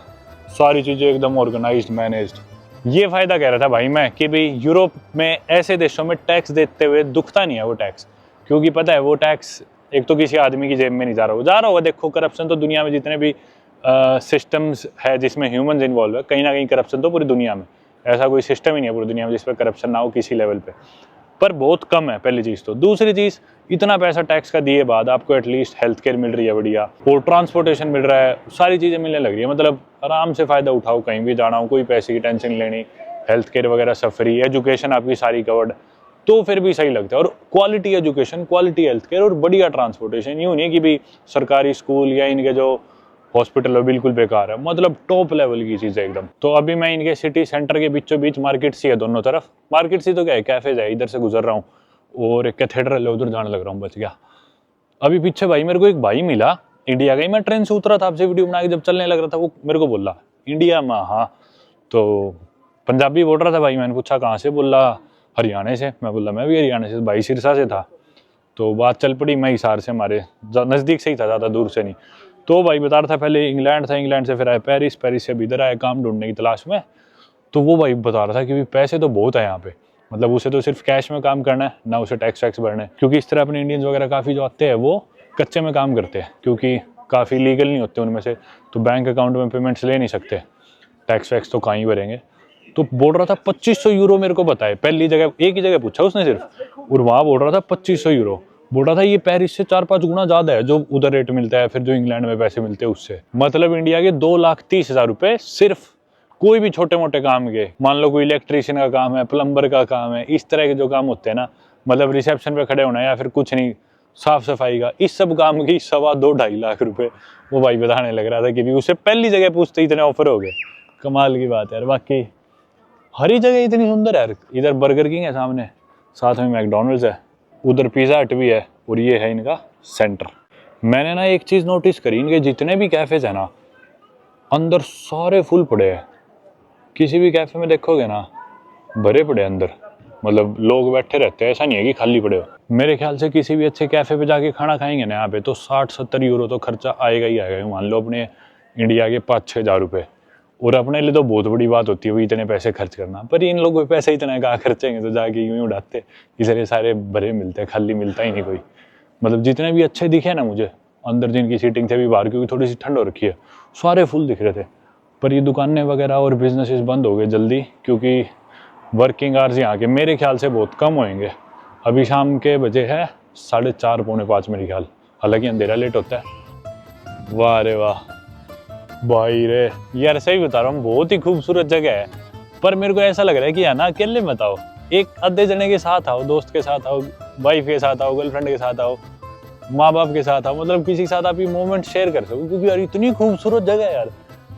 सारी चीज़ें एकदम ऑर्गेनाइज्ड, मैनेज्ड। ये फ़ायदा कह रहा था भाई मैं कि भाई यूरोप में ऐसे देशों में टैक्स देते हुए दुखता नहीं है वो टैक्स, क्योंकि पता है वो टैक्स एक तो किसी आदमी की जेब में नहीं जा रहा होगा। देखो करप्शन तो दुनिया में जितने भी सिस्टम्स है जिसमें ह्यूमंस इन्वॉल्व है, कहीं ना कहीं करप्शन तो पूरी दुनिया में, ऐसा कोई सिस्टम ही नहीं है पूरी दुनिया में जिस पर करप्शन ना हो किसी लेवल पे, पर बहुत कम है पहली चीज़ तो। दूसरी चीज़, इतना पैसा टैक्स का दिए बाद आपको एटलीस्ट हेल्थ केयर मिल रही है बढ़िया, और ट्रांसपोर्टेशन मिल रहा है, सारी चीज़ें मिलने लग रही है। मतलब आराम से फ़ायदा उठाओ, कहीं भी जाना हो कोई पैसे की टेंशन नहीं लेनी, हेल्थ केयर वगैरह सब फ्री, एजुकेशन आपकी सारी कवर्ड, तो फिर भी सही लगता है। और quality education, quality health care और बढ़िया ट्रांसपोर्टेशन। यूँ नहीं कि भी सरकारी स्कूल या इनके जो हॉस्पिटल है बिल्कुल बेकार है, मतलब टॉप लेवल की चीज़ है एकदम। तो अभी मैं इनके सिटी सेंटर के बीचों बीच, मार्केट सी है दोनों तरफ, मार्केट सी तो क्या है, कैफेज है, इधर से गुजर रहा हूँ, और एक कैथेड्रल है उधर जाने लग रहा हूँ, बच गया। अभी पीछे भाई मेरे को एक भाई मिला इंडिया का ही, मैं ट्रेन से उतरा था, आपसे वीडियो बना के जब चलने लग रहा था, वो मेरे को बोला इंडिया में, हाँ, तो पंजाबी बोल रहा था भाई। मैंने पूछा कहाँ से, बोला हरियाणा से। मैं बोला मैं भी हरियाणा से, भाई सिरसा से था। तो बात चल पड़ी, मैं हिसार से, हमारे नज़दीक से ही था, ज़्यादा दूर से नहीं। तो भाई बता रहा था पहले इंग्लैंड था, इंग्लैंड से फिर आया पेरिस, पेरिस से भी इधर आया काम ढूंढने की तलाश में। तो वो भाई बता रहा था कि पैसे तो बहुत है यहाँ पे, मतलब उसे तो सिर्फ कैश में काम करना है, ना उसे टैक्स वैक्स भरना है, क्योंकि इस तरह अपने इंडियंस वगैरह काफ़ी जो आते हैं वो कच्चे में काम करते हैं, क्योंकि काफ़ी लीगल नहीं होते उनमें से, तो बैंक अकाउंट में पेमेंट्स ले नहीं सकते, टैक्स वैक्स तो कहाँ ही भरेंगे। तो बोल रहा था 2500 यूरो मेरे को बताए, पहली जगह, एक ही जगह पूछा उसने सिर्फ, और वहाँ बोल रहा था 2500 यूरो। बोल रहा था ये पेरिस से 4-5 गुना ज़्यादा है जो उधर रेट मिलता है, फिर जो इंग्लैंड में पैसे मिलते हैं उससे। मतलब इंडिया के 2,30,000 रुपये सिर्फ कोई भी छोटे मोटे काम के, मान लो कोई इलेक्ट्रीशियन का काम है, प्लम्बर का काम है, इस तरह के जो काम होते हैं ना, मतलब रिसेप्शन पे खड़े होना है या फिर कुछ नहीं, साफ सफाई का, इस सब काम की 2.25 लाख रुपए वो भाई बताने लग रहा था कि भी उसे पहली जगह पूछते इतने ऑफर हो गए। कमाल की बात है यार। बाकी हर ही जगह इतनी सुंदर है यार, इधर बर्गर किंग है सामने, साथ में मैकडॉनल्ड्स है, उधर पिज़्ज़ा हट भी है, और ये है इनका सेंटर। मैंने ना एक चीज़ नोटिस करी, इनके जितने भी कैफ़ेज़ है ना, अंदर सारे फुल पड़े हैं। किसी भी कैफ़े में देखोगे ना भरे पड़े अंदर, मतलब लोग बैठे रहते हैं, ऐसा नहीं है कि खाली पड़े हो। मेरे ख्याल से किसी भी अच्छे कैफ़े पे जाके खाना खाएंगे ना यहाँ पे, तो 60-70 यूरो तो खर्चा आएगा ही आएगा। मान लो अपने इंडिया के 5-6 हज़ार रुपये, और अपने लिए तो बहुत बड़ी बात होती है वो इतने पैसे खर्च करना, पर इन लोगों को पैसे इतना कहाँ खर्चेंगे, तो जाके यूँ ही उड़ाते, इसलिए सारे भरे मिलते हैं, खाली मिलता ही नहीं कोई। मतलब जितने भी अच्छे दिखे ना मुझे, अंदर जिनकी सीटिंग थे अभी बाहर, क्योंकि थोड़ी सी ठंड हो रखी है, सारे फुल दिख रहे थे। पर ये दुकानें वगैरह और बिजनेसेस बंद हो गए जल्दी, क्योंकि वर्किंग आवर्स यहाँ के मेरे ख्याल से बहुत कम होंगे। अभी शाम के बजे है 4:30 पौने 5 मेरे ख्याल, हालांकि अंधेरा लेट होता है। वाह रे वाह भाई रे, यार सही बता रहा हूँ, बहुत ही खूबसूरत जगह है। पर मेरे को ऐसा लग रहा है कि है ना, अकेले मत आओ, एक आधे जने के साथ आओ, दोस्त के साथ आओ, वाइफ के साथ आओ, गर्लफ्रेंड के साथ आओ, माँ बाप के साथ आओ, मतलब किसी के साथ आप ये मोमेंट शेयर कर सको, क्योंकि यार इतनी खूबसूरत जगह है यार।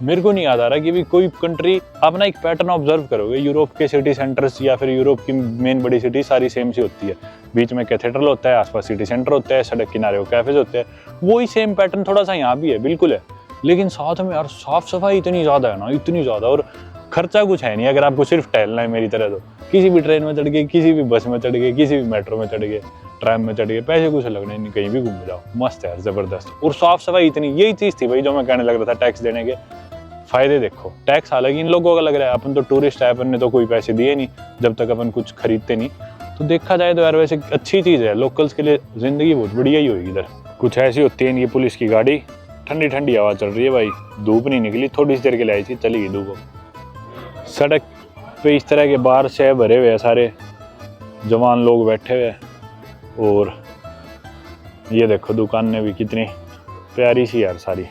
मेरे को नहीं याद आ रहा कि भी कोई कंट्री, आप ना एक पैटर्न ऑब्जर्व करोगे, यूरोप के सिटी सेंटर्स या फिर यूरोप की मेन बड़ी सिटी सारी सेम सी होती है। बीच में कैथेड्रल होता है, आसपास सिटी सेंटर होता है, सड़क किनारे वो कैफेज होते हैं, वही सेम पैटर्न थोड़ा सा यहाँ भी है, बिल्कुल है। लेकिन साथ में यार साफ सफाई इतनी ज़्यादा है ना, इतनी ज़्यादा, और खर्चा कुछ है नहीं अगर आपको सिर्फ टहलना है मेरी तरह। तो किसी भी ट्रेन में चढ़ गए, किसी भी बस में चढ़ गए, किसी भी मेट्रो में चढ़ गए, ट्रैम में चढ़ गए, पैसे कुछ लगने नहीं, कहीं भी घूम जाओ, मस्त है यार, ज़बरदस्त। और साफ सफाई इतनी, यही चीज़ थी भाई जो मैं कहने लग रहा था टैक्स देने के फायदे। देखो टैक्स हालांकि इन लोगों का लग रहा है, अपन तो टूरिस्ट है, अपन ने तो कोई पैसे दिए नहीं जब तक अपन कुछ खरीदते नहीं। तो देखा जाए तो यार वैसे अच्छी चीज़ है, लोकल्स के लिए ज़िंदगी बहुत बढ़िया ही होगी इधर। कुछ ऐसी होती है ये पुलिस की गाड़ी, ठंडी ठंडी हवा चल रही है भाई, धूप नहीं निकली, थोड़ी सी देर के लिए आई थी, चली गई धूप। सड़क पे इस तरह के बार से भरे हुए हैं, सारे जवान लोग बैठे हुए हैं। और ये देखो दुकानें भी कितनी प्यारी सी यार सारी।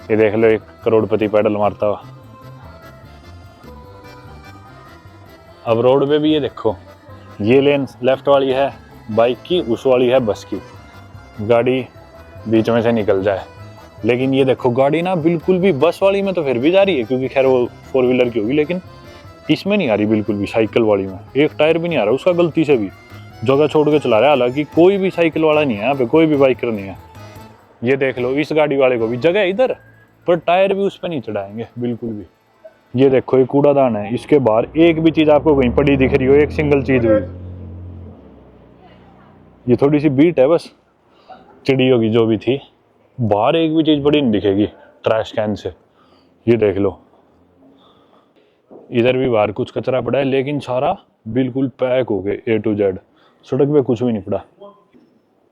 ये देख लो एक करोड़पति पैडल मारता हुआ। अब रोड पे भी ये देखो, ये लेन लेफ्ट वाली है बाइक की, उस वाली है बस की, गाड़ी बीच में से निकल जाए। लेकिन ये देखो गाड़ी ना बिल्कुल भी, बस वाली में तो फिर भी जा रही है क्योंकि खैर वो 4 व्हीलर की होगी, लेकिन इसमें नहीं आ रही बिल्कुल भी। साइकिल वाली में एक टायर भी नहीं आ रहा उसका, गलती से भी जगह छोड़ के चला रहा है। हालांकि कोई भी साइकिल वाला नहीं है यहाँ पे, कोई भी बाइकर नहीं है। ये देख लो इस गाड़ी वाले को भी जगह है इधर, पर टायर भी उस पर नहीं चढ़ाएंगे बिल्कुल भी। ये देखो एक कूड़ादान है, इसके बाहर एक भी चीज़ आपको कहीं पड़ी दिख रही हो, एक सिंगल चीज़ भी, ये थोड़ी सी बीट है बस चिड़ियों की जो भी थी, बाहर एक भी चीज़ पड़ी नहीं दिखेगी ट्रैश कैन से। ये देख लो इधर भी बाहर कुछ कचरा पड़ा है, लेकिन सारा बिल्कुल पैक हो गए A to Z, सड़क पे कुछ भी नहीं पड़ा।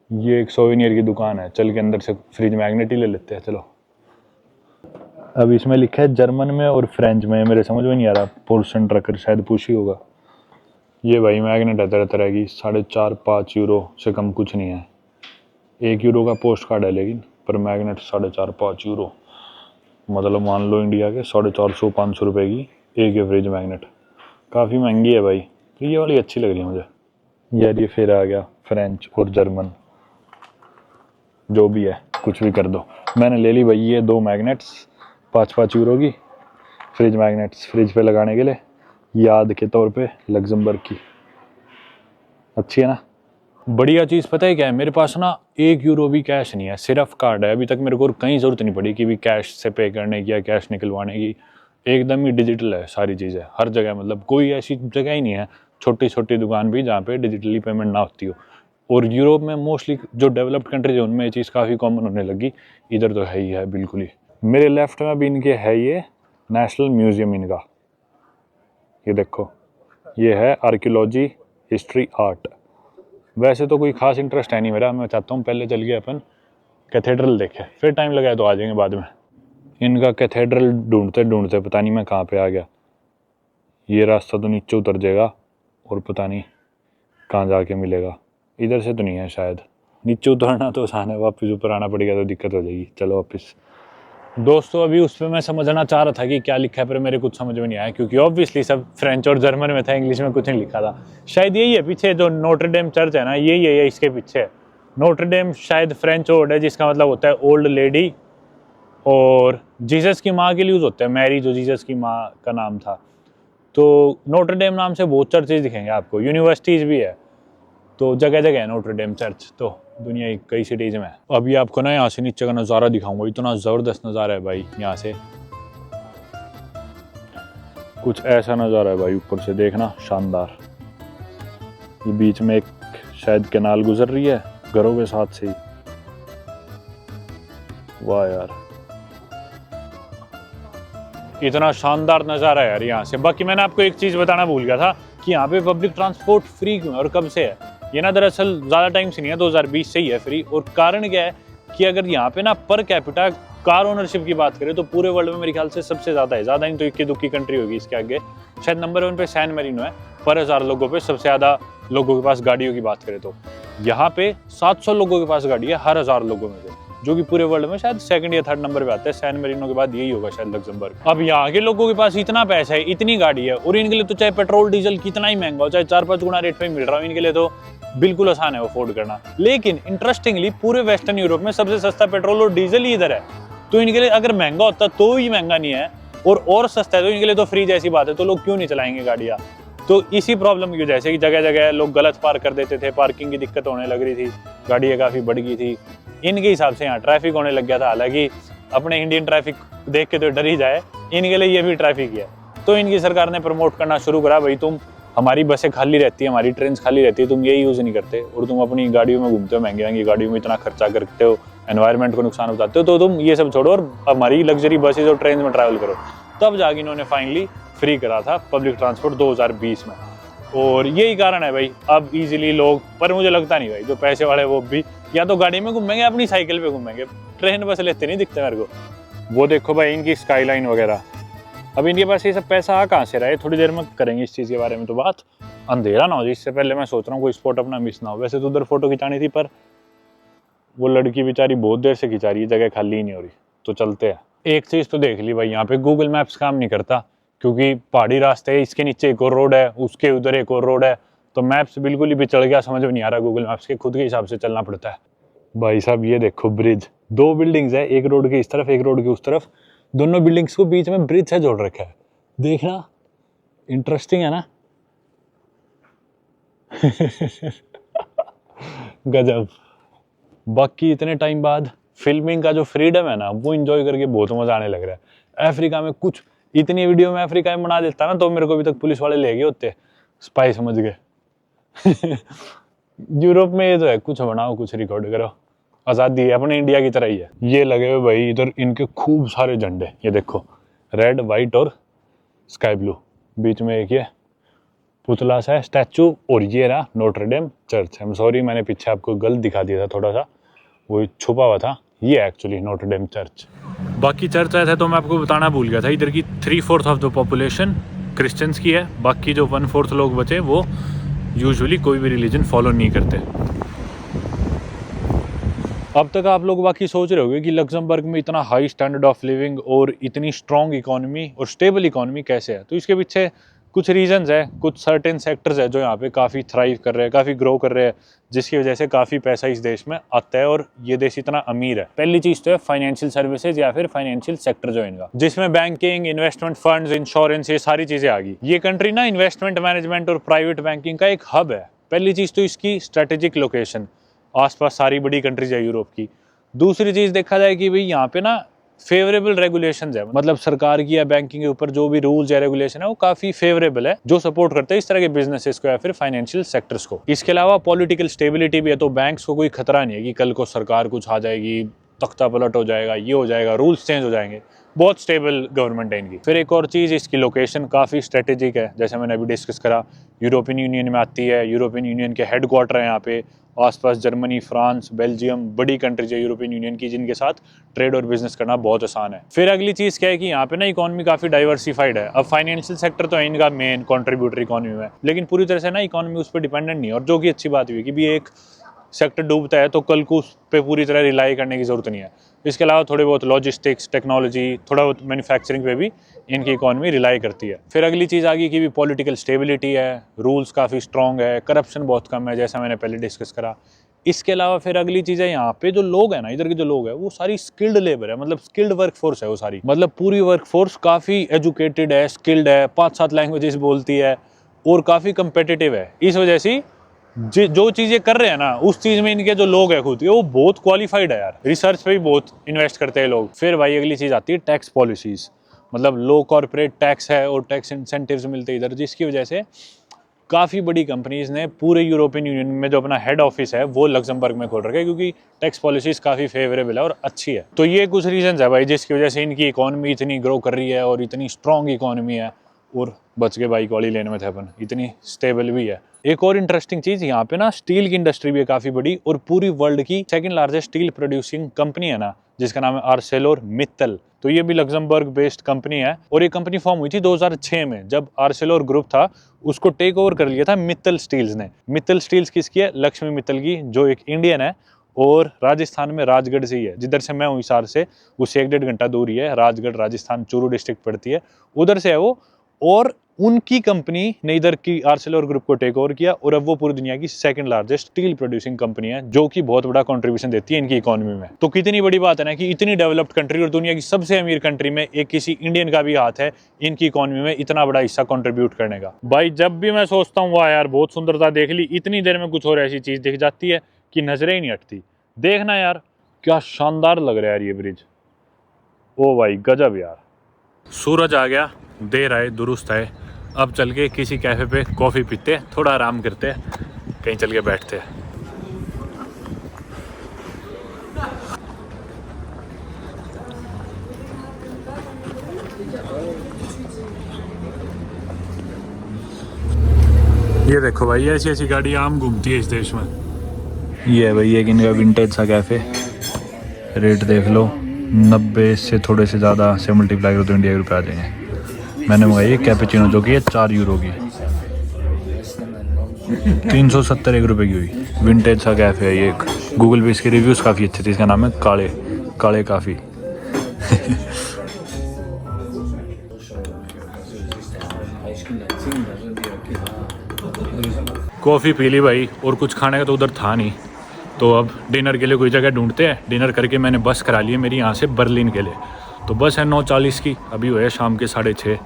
ये एक सोवेनियर की दुकान है, चल के अंदर से फ्रिज मैग्नेट ही ले लेते हैं चलो। अब इसमें लिखा है जर्मन में और फ्रेंच में, मेरे समझ में नहीं आ रहा, पोर्शन ट्रकर शायद पूछ ही होगा। ये भाई मैग्नेट है तरह तरह की, 4.5-5 यूरो से कम कुछ नहीं है। 1 यूरो का पोस्ट कार्ड है लेकिन, पर मैग्नेट 4.5-5 यूरो, मतलब मान लो इंडिया के 450-500 रुपये की एक एवरेज मैग्नेट। काफ़ी महंगी है भाई, तो ये वाली अच्छी लग रही है मुझे। यार ये फिर आ गया फ्रेंच और जर्मन, जो भी है कुछ भी कर दो। मैंने ले ली भाई ये 2 मैग्नेट्स 5-5 यूरो की, फ्रिज मैग्नेट्स, फ्रिज पे लगाने के लिए, याद के तौर पे लग्जमबर्ग की। अच्छी है ना। बढ़िया चीज़ पता है क्या है, मेरे पास ना 1 यूरो भी कैश नहीं है, सिर्फ कार्ड है। अभी तक मेरे को कहीं ज़रूरत नहीं पड़ी कि भी कैश से पे करने की या कैश निकलवाने की, एकदम ही डिजिटल है सारी चीज़ें हर जगह। मतलब कोई ऐसी जगह ही नहीं है, छोटी छोटी दुकान भी जहाँ पे डिजिटली पेमेंट ना होती हो। और यूरोप में मोस्टली जो डेवलप्ड कंट्रीज है उनमें ये चीज़ काफ़ी कॉमन होने लगी, इधर तो है ही है बिल्कुल ही। मेरे लेफ्ट में भी इनके है ये नेशनल म्यूज़ियम इनका, ये देखो ये है आर्कियोलॉजी हिस्ट्री आर्ट। वैसे तो कोई खास इंटरेस्ट है नहीं मेरा, मैं चाहता हूँ पहले चल गया अपन कैथेड्रल देखे, फिर टाइम लगाए तो आ जाएंगे बाद में। इनका कैथेड्रल ढूंढते ढूंढते पता नहीं मैं कहाँ पे आ गया। ये रास्ता तो नीचे उतर जाएगा और पता नहीं कहाँ जाके मिलेगा, इधर से तो नहीं है शायद। नीचे उतरना तो आसान है, वापस ऊपर आना पड़ेगा तो दिक्कत हो जाएगी। चलो वापस दोस्तों, अभी उस पर मैं समझना चाह रहा था कि क्या लिखा है, पर मेरे कुछ समझ में नहीं आया क्योंकि ऑब्वियसली सब फ्रेंच और जर्मन में था, इंग्लिश में कुछ नहीं लिखा था। शायद यही है पीछे जो नोटरडेम चर्च है ना, यही है इसके पीछे। नोटरडेम शायद फ्रेंच वर्ड है जिसका मतलब होता है ओल्ड लेडी, और जीसस की माँ के लिए यूज़ होता है, मैरी जो जीसस की माँ का नाम था। तो नोटरडेम नाम से बहुत चर्चेज दिखेंगे आपको, यूनिवर्सिटीज़ भी है, तो जगह जगह है नोटरडेम चर्च, तो दुनिया की कई सिटीज़ में है। अभी आपको ना यहाँ से नीचे का नज़ारा दिखाऊंगा, इतना ज़बरदस्त नज़ारा है भाई। यहाँ से कुछ ऐसा नज़ारा है भाई, ऊपर से देखना शानदार। ये बीच में एक शायद कैनाल गुजर रही है घरों के साथ से ही, वाह यार इतना शानदार नज़ारा है यार यहाँ से। बाकी मैंने आपको एक चीज़ बताना भूल गया था कि यहाँ पे पब्लिक ट्रांसपोर्ट फ्री क्यों है और कब से है। ये ना दरअसल ज़्यादा टाइम से नहीं है, 2020 से ही है फ्री। और कारण क्या है कि अगर यहाँ पे ना पर कैपिटा कार ओनरशिप की बात करें तो पूरे वर्ल्ड में मेरे ख्याल से सबसे ज़्यादा है, ज़्यादा नहीं तो इक्की दुक्की कंट्री होगी इसके आगे। शायद नंबर 1 पे सैन मैरिनो है, पर 1000 लोगों पे सबसे ज़्यादा लोगों के पास गाड़ियों की बात करें तो। यहाँ पे 700 लोगों के पास गाड़ी है हर 1000 लोगों में से, जो कि पूरे वर्ल्ड में शायद 2nd या 3rd नंबर पे आता है। सैन मैरिनो के बाद यही होगा शायद लग्जमबर्ग। अब यहाँ के लोगों के पास इतना पैसा है, इतनी गाड़ी है, और इनके लिए तो चाहे पेट्रोल डीजल कितना ही महंगा हो, चाहे 4-5 गुना रेट पे मिल रहा हो, इनके लिए तो बिल्कुल आसान है अफोर्ड करना। लेकिन इंटरेस्टिंगली पूरे वेस्टर्न यूरोप में सबसे सस्ता पेट्रोल और डीजल ही इधर है। तो इनके लिए अगर महंगा होता तो ही महंगा नहीं है, और सस्ता है तो इनके लिए तो फ्री जैसी बात है, तो लोग क्यों नहीं चलाएंगे गाड़ियाँ। तो इसी प्रॉब्लम की वजह से कि जगह जगह लोग गलत पार्क कर देते थे, पार्किंग की दिक्कत होने लग रही थी, गाड़ियाँ काफ़ी बढ़ गई थी, इनके हिसाब से यहाँ ट्रैफिक होने लग गया था। हालांकि अपने इंडियन ट्रैफिक देख के तो डर ही जाए, इनके लिए ये भी ट्रैफिक है। तो इनकी सरकार ने प्रमोट करना शुरू करा, भाई तुम, हमारी बसें खाली रहती है, हमारी ट्रेन खाली रहती है, तुम ये यूज़ नहीं करते और तुम अपनी गाड़ियों में घूमते हो, महंगी महंगी गाड़ियों में इतना खर्चा करते हो, एनवायरनमेंट को नुकसान बताते हो, तो तुम ये सब छोड़ो और हमारी लग्जरी बसेज और ट्रेन में ट्रैवल करो। तब जाके इन्होंने फाइनली फ्री करा था पब्लिक ट्रांसपोर्ट 2020 में। और यही कारण है भाई, अब इजीली लोग, पर मुझे लगता नहीं भाई जो पैसे वाले वो भी या तो गाड़ी में घूमेंगे, अपनी साइकिल पे घूमेंगे, ट्रेन बस लेते नहीं दिखते मेरे को। वो देखो भाई इनकी स्काईलाइन वगैरह, अब इनके पास ये सब पैसा आ कहाँ से रहा है, थोड़ी देर में करेंगे इस चीज़ के बारे में तो बात। अंधेरा ना हो जाए, इससे पहले मैं सोच रहा हूँ कोई स्पॉट अपना मिस ना हो। वैसे तो उधर फोटो खिंचानी थी, पर वो लड़की बेचारी बहुत देर से खिंचा रही है, जगह खाली ही नहीं हो रही, तो चलते हैं। एक चीज़ तो देख ली भाई, यहाँ पे गूगल मैप्स काम नहीं करता, क्योंकि पहाड़ी रास्ते है, इसके नीचे एक और रोड है, उसके उधर एक और रोड है, तो मैप्स बिल्कुल ही बिचड़ गया, समझ में नहीं आ रहा गूगल मैप्स के, खुद के हिसाब से चलना पड़ता है। भाई साहब ये देखो ब्रिज, 2 बिल्डिंग्स है, एक रोड के इस तरफ एक रोड के उस तरफ, दोनों बिल्डिंग्स को बीच में ब्रिज से जोड़ रखा है। देखना इंटरेस्टिंग है ना। गजब। बाकी इतने टाइम बाद फिल्मिंग का जो फ्रीडम है ना, वो एंजॉय करके बहुत मजा आने लग रहा है। अफ्रीका में कुछ इतनी वीडियो में अफ्रीका में बना देता ना, तो मेरे को अभी तक पुलिस वाले ले गए होते, स्पाई समझ गए। यूरोप में ये तो है, कुछ बनाओ कुछ रिकॉर्ड करो, आज़ादी है, अपने इंडिया की तरह ही है। ये लगे हुए भाई इधर इनके खूब सारे झंडे, ये देखो रेड वाइट और स्काई ब्लू, बीच में एक ये पुतला सा है स्टैचू, और ये रहा Notre Dame church. I am sorry मैंने पीछे आपको गलत दिखा दिया था, थोड़ा सा वो छुपा हुआ था, ये एक्चुअली नोटर डेम चर्च। बाकी चर्च आया था तो मैं आपको बताना भूल गया था, इधर की 3/4 ऑफ द पॉपुलेशन क्रिश्चियंस की है, बाकी जो 1/4 लोग बचे वो यूजुअली कोई भी रिलीजन फॉलो नहीं करते। अब तक आप लोग बाकी सोच रहे होंगे कि लग्जमबर्ग में इतना हाई स्टैंडर्ड ऑफ लिविंग और इतनी स्ट्रॉन्ग इकोनॉमी और स्टेबल इकोनॉमी कैसे है। तो इसके पीछे कुछ रीजंस है, कुछ सर्टेन सेक्टर्स है जो यहाँ पे काफ़ी थ्राइव कर रहे हैं, काफ़ी ग्रो कर रहे हैं, जिसकी वजह से काफ़ी पैसा इस देश में आता है और ये देश इतना अमीर है। पहली चीज़ तो है फाइनेंशियल सर्विसेज या फिर फाइनेंशियल सेक्टर जो है इनका, जिसमें बैंकिंग, इन्वेस्टमेंट फंड्स, इंश्योरेंस, ये सारी चीज़ें आ गई। ये कंट्री ना इन्वेस्टमेंट मैनेजमेंट और प्राइवेट बैंकिंग का एक हब है। पहली चीज़ तो इसकी स्ट्रेटेजिक लोकेशन, आसपास सारी बड़ी कंट्रीज है यूरोप की। दूसरी चीज़ देखा जाए कि भाई यहाँ पे ना फेवरेबल रेगुलेशंस है, मतलब सरकार की या बैंकिंग के ऊपर जो भी रूल्स या रेगुलेशन है वो काफी फेवरेबल है, जो सपोर्ट करते हैं इस तरह के बिजनेसेस को या फिर फाइनेंशियल सेक्टर्स को। इसके अलावा पॉलिटिकल स्टेबिलिटी भी है, तो बैंक्स को कोई खतरा नहीं है कि कल को सरकार कुछ आ जाएगी, तख्ता पलट हो जाएगा, ये हो जाएगा, रूल्स चेंज हो जाएंगे। बहुत स्टेबल गवर्नमेंट है इनकी। फिर एक और चीज़, इसकी लोकेशन काफ़ी स्ट्रेटेजिक है, जैसे मैंने अभी डिस्कस करा, यूरोपियन यूनियन में आती है, यूरोपियन यूनियन के हेडक्वार्टर है यहाँ पे, आसपास जर्मनी, फ्रांस, बेल्जियम, बड़ी कंट्रीज है यूरोपियन यूनियन की, जिनके साथ ट्रेड और बिजनेस करना बहुत आसान है। फिर अगली चीज़ क्या है कि यहाँ पे ना इकोनॉमी काफ़ी डाइवर्सिफाइड है। अब फाइनेंशियल सेक्टर तो है इनका मेन कॉन्ट्रीब्यूटर इकोनॉमी में, लेकिन पूरी तरह से ना इकोनॉमी उस पर डिपेंडेंट नहीं है, और जो कि अच्छी बात हुई कि भी एक सेक्टर डूबता है तो कल को उस पर पूरी तरह रिलाई करने की ज़रूरत नहीं है। इसके अलावा थोड़े बहुत लॉजिस्टिक्स, टेक्नोलॉजी, थोड़ा बहुत मैन्युफैक्चरिंग पे भी इनकी इकोनॉमी रिलाई करती है। फिर अगली चीज़ आ गई कि भी पॉलिटिकल स्टेबिलिटी है, रूल्स काफ़ी स्ट्रॉन्ग है, करप्शन बहुत कम है, जैसा मैंने पहले डिस्कस करा। इसके अलावा फिर अगली चीज़ है, यहाँ पे जो लोग हैं ना, इधर के जो लोग हैं वो सारी स्किल्ड लेबर है, मतलब स्किल्ड वर्क फोर्स है वो सारी, मतलब पूरी वर्क फोर्स काफ़ी एजुकेटेड है, स्किल्ड है, 5-7 लैंग्वेजेस बोलती है और काफ़ी कंपेटिटिव है। इस वजह से जो चीज़ें कर रहे हैं ना, उस चीज़ में इनके जो लोग हैं खुद के, वो बहुत क्वालिफाइड है यार, रिसर्च पे भी बहुत इन्वेस्ट करते हैं लोग। फिर भाई अगली चीज़ आती है टैक्स पॉलिसीज़, मतलब लो कॉर्पोरेट टैक्स है और टैक्स इंसेंटिव्स मिलते हैं इधर, जिसकी वजह से काफ़ी बड़ी कंपनीज ने पूरे यूरोपियन यूनियन में जो अपना हेड ऑफिस है वो लग्जमबर्ग में खोल रखा है, क्योंकि टैक्स पॉलिसीज काफ़ी फेवरेबल है और अच्छी है। तो ये कुछ रीजंस है भाई जिसकी वजह से इनकी इकोनॉमी इतनी ग्रो कर रही है और इतनी स्ट्रॉन्ग इकोनॉमी है। और बच के बाइक वाली लेन में थे अपन, इतनी स्टेबल भी है। एक और इंटरेस्टिंग चीज, यहाँ पे ना स्टील की इंडस्ट्री भी है काफी बड़ी, और पूरी वर्ल्ड की second largest steel producing company है ना, जिसका नाम है आर्सेलोर मित्तल। तो ये भी लग्जमबर्ग बेस्ड कंपनी है, और ये कंपनी फॉर्म हुई थी 2006 में, जब आर्सेलोर ग्रुप था उसको टेक ओवर कर लिया था मित्तल स्टील्स ने। मित्तल स्टील्स किसकी है? लक्ष्मी मित्तल की, जो एक इंडियन है और राजस्थान में राजगढ़ से ही है, जिधर से मैं हूँ हिसार से, उससे 1-1.5 घंटा दूरी है। राजगढ़ राजस्थान, चूरू डिस्ट्रिक्ट पड़ती है, उधर से है वो। और उनकी कंपनी ने इधर की आर्सेलोर ग्रुप को टेक ओवर किया, और अब वो पूरी दुनिया की second largest steel producing company है, जो कि बहुत बड़ा कंट्रीब्यूशन देती है इनकी इकोनॉमी में। तो कितनी बड़ी बात है ना कि इतनी डेवलप्ड कंट्री और दुनिया की सबसे अमीर कंट्री में एक किसी इंडियन का भी हाथ है इनकी इकोनॉमी में इतना बड़ा हिस्सा कंट्रीब्यूट करने का। भाई जब भी मैं सोचता हूँ वाह यार बहुत सुंदरता देख ली, इतनी देर में कुछ और ऐसी चीज दिख जाती है कि नजरें ही नहीं हटती। देखना यार क्या शानदार लग रहा है यार ये ब्रिज, ओ भाई गजब यार। सूरज आ गया, देर आए दुरुस्त आए। अब चल के किसी कैफे पे कॉफ़ी पीते, थोड़ा आराम करते, कहीं चल के बैठते। ये देखो भाई, ऐसी ऐसी गाड़ी आम घूमती है इस देश में। ये है भाई एक इनका विंटेज सा कैफ़े, रेट देख लो, 90 से थोड़े से ज़्यादा से मल्टीप्लाई करो तो इंडिया के रुपये आ जाएंगे। मैंने मंगाई है कैपेचिनो, जो कि है 4 यूरो की, 370 रुपये की हुई। विंटेज सा कैफ़े है ये एक। गूगल पे इसके रिव्यूज़ काफ़ी अच्छे थे। इसका नाम है काले काफ़ी। कॉफ़ी पी ली भाई, और कुछ खाने का तो उधर था नहीं, तो अब डिनर के लिए कोई जगह ढूंढते हैं। डिनर करके मैंने बस करा ली है मेरी यहाँ से बर्लिन के लिए। तो बस है 9:40 की, अभी हुए शाम के 6:30,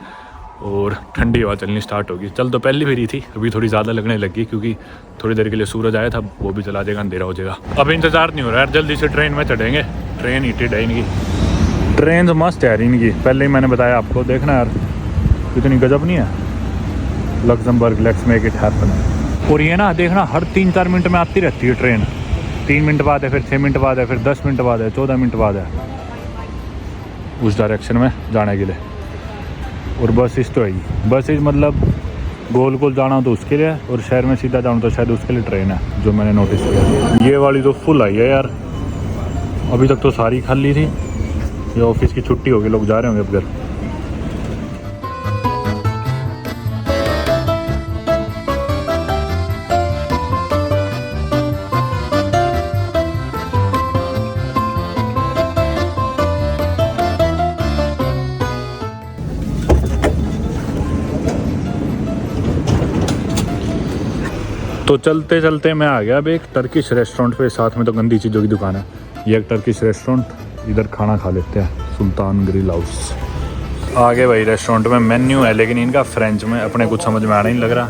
और ठंडी हवा चलनी स्टार्ट होगी। चल तो पहले भी रही थी, अभी थोड़ी ज़्यादा लगने लगी क्योंकि थोड़ी देर के लिए सूरज आया था, वो भी चला जाएगा, अंधेरा हो जाएगा। अब इंतज़ार नहीं हो रहा यार, जल्दी से ट्रेन में चढ़ेंगे। ट्रेन हीटेड है इनकी, ट्रेन मस्त है इनकी, पहले ही मैंने बताया आपको। देखना यार कितनी गजब नहीं है। Luxembourg, let's make it happen. और ये ना देखना हर 3-4 मिनट में आती रहती है ट्रेन। 3 मिनट बाद है, फिर 6 मिनट बाद है, फिर 10 मिनट बाद है, 14 मिनट बाद है, उस डायरेक्शन में जाने के लिए। और बस इस तो है, बस इस मतलब गोल गोल जाना हो तो उसके लिए, और शहर में सीधा जाना तो शायद उसके लिए ट्रेन है, जो मैंने नोटिस किया। ये वाली तो फुल आई है यार, अभी तक तो सारी खाली थी। ये ऑफिस की छुट्टी होगी, लोग जा रहे होंगे अब घर। तो चलते चलते मैं आ गया अब एक टर्किश रेस्टोरेंट पे, साथ में तो गंदी चीज़ों की दुकान है। ये एक टर्किश रेस्टोरेंट, इधर खाना खा लेते हैं, सुल्तान ग्रिल हाउस। आगे भाई रेस्टोरेंट में मेन्यू है, लेकिन इनका फ्रेंच में अपने कुछ समझ में आना नहीं लग रहा।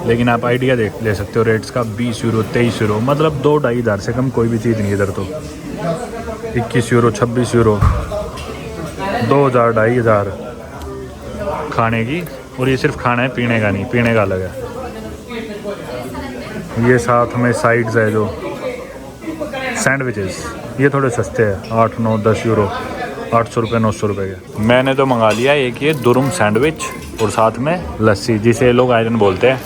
लेकिन आप आइडिया देख ले सकते हो रेट्स का, 20 यूरो 23 यूरो, मतलब 2-2.5 हज़ार से कम कोई भी चीज़ नहीं इधर। तो 21 यूरो 26 यूरो, 2,000 2,500 खाने की। और ये सिर्फ खाना है, पीने का नहीं, पीने का अलग है। ये साथ में साइड्स है जो सैंडविचेस, ये थोड़े सस्ते हैं, 8, 9, 10 यूरो, 800 रुपये 900 रुपये के। मैंने तो मंगा लिया एक ये दुरुम सैंडविच, और साथ में लस्सी, जिसे लोग आयरन बोलते हैं,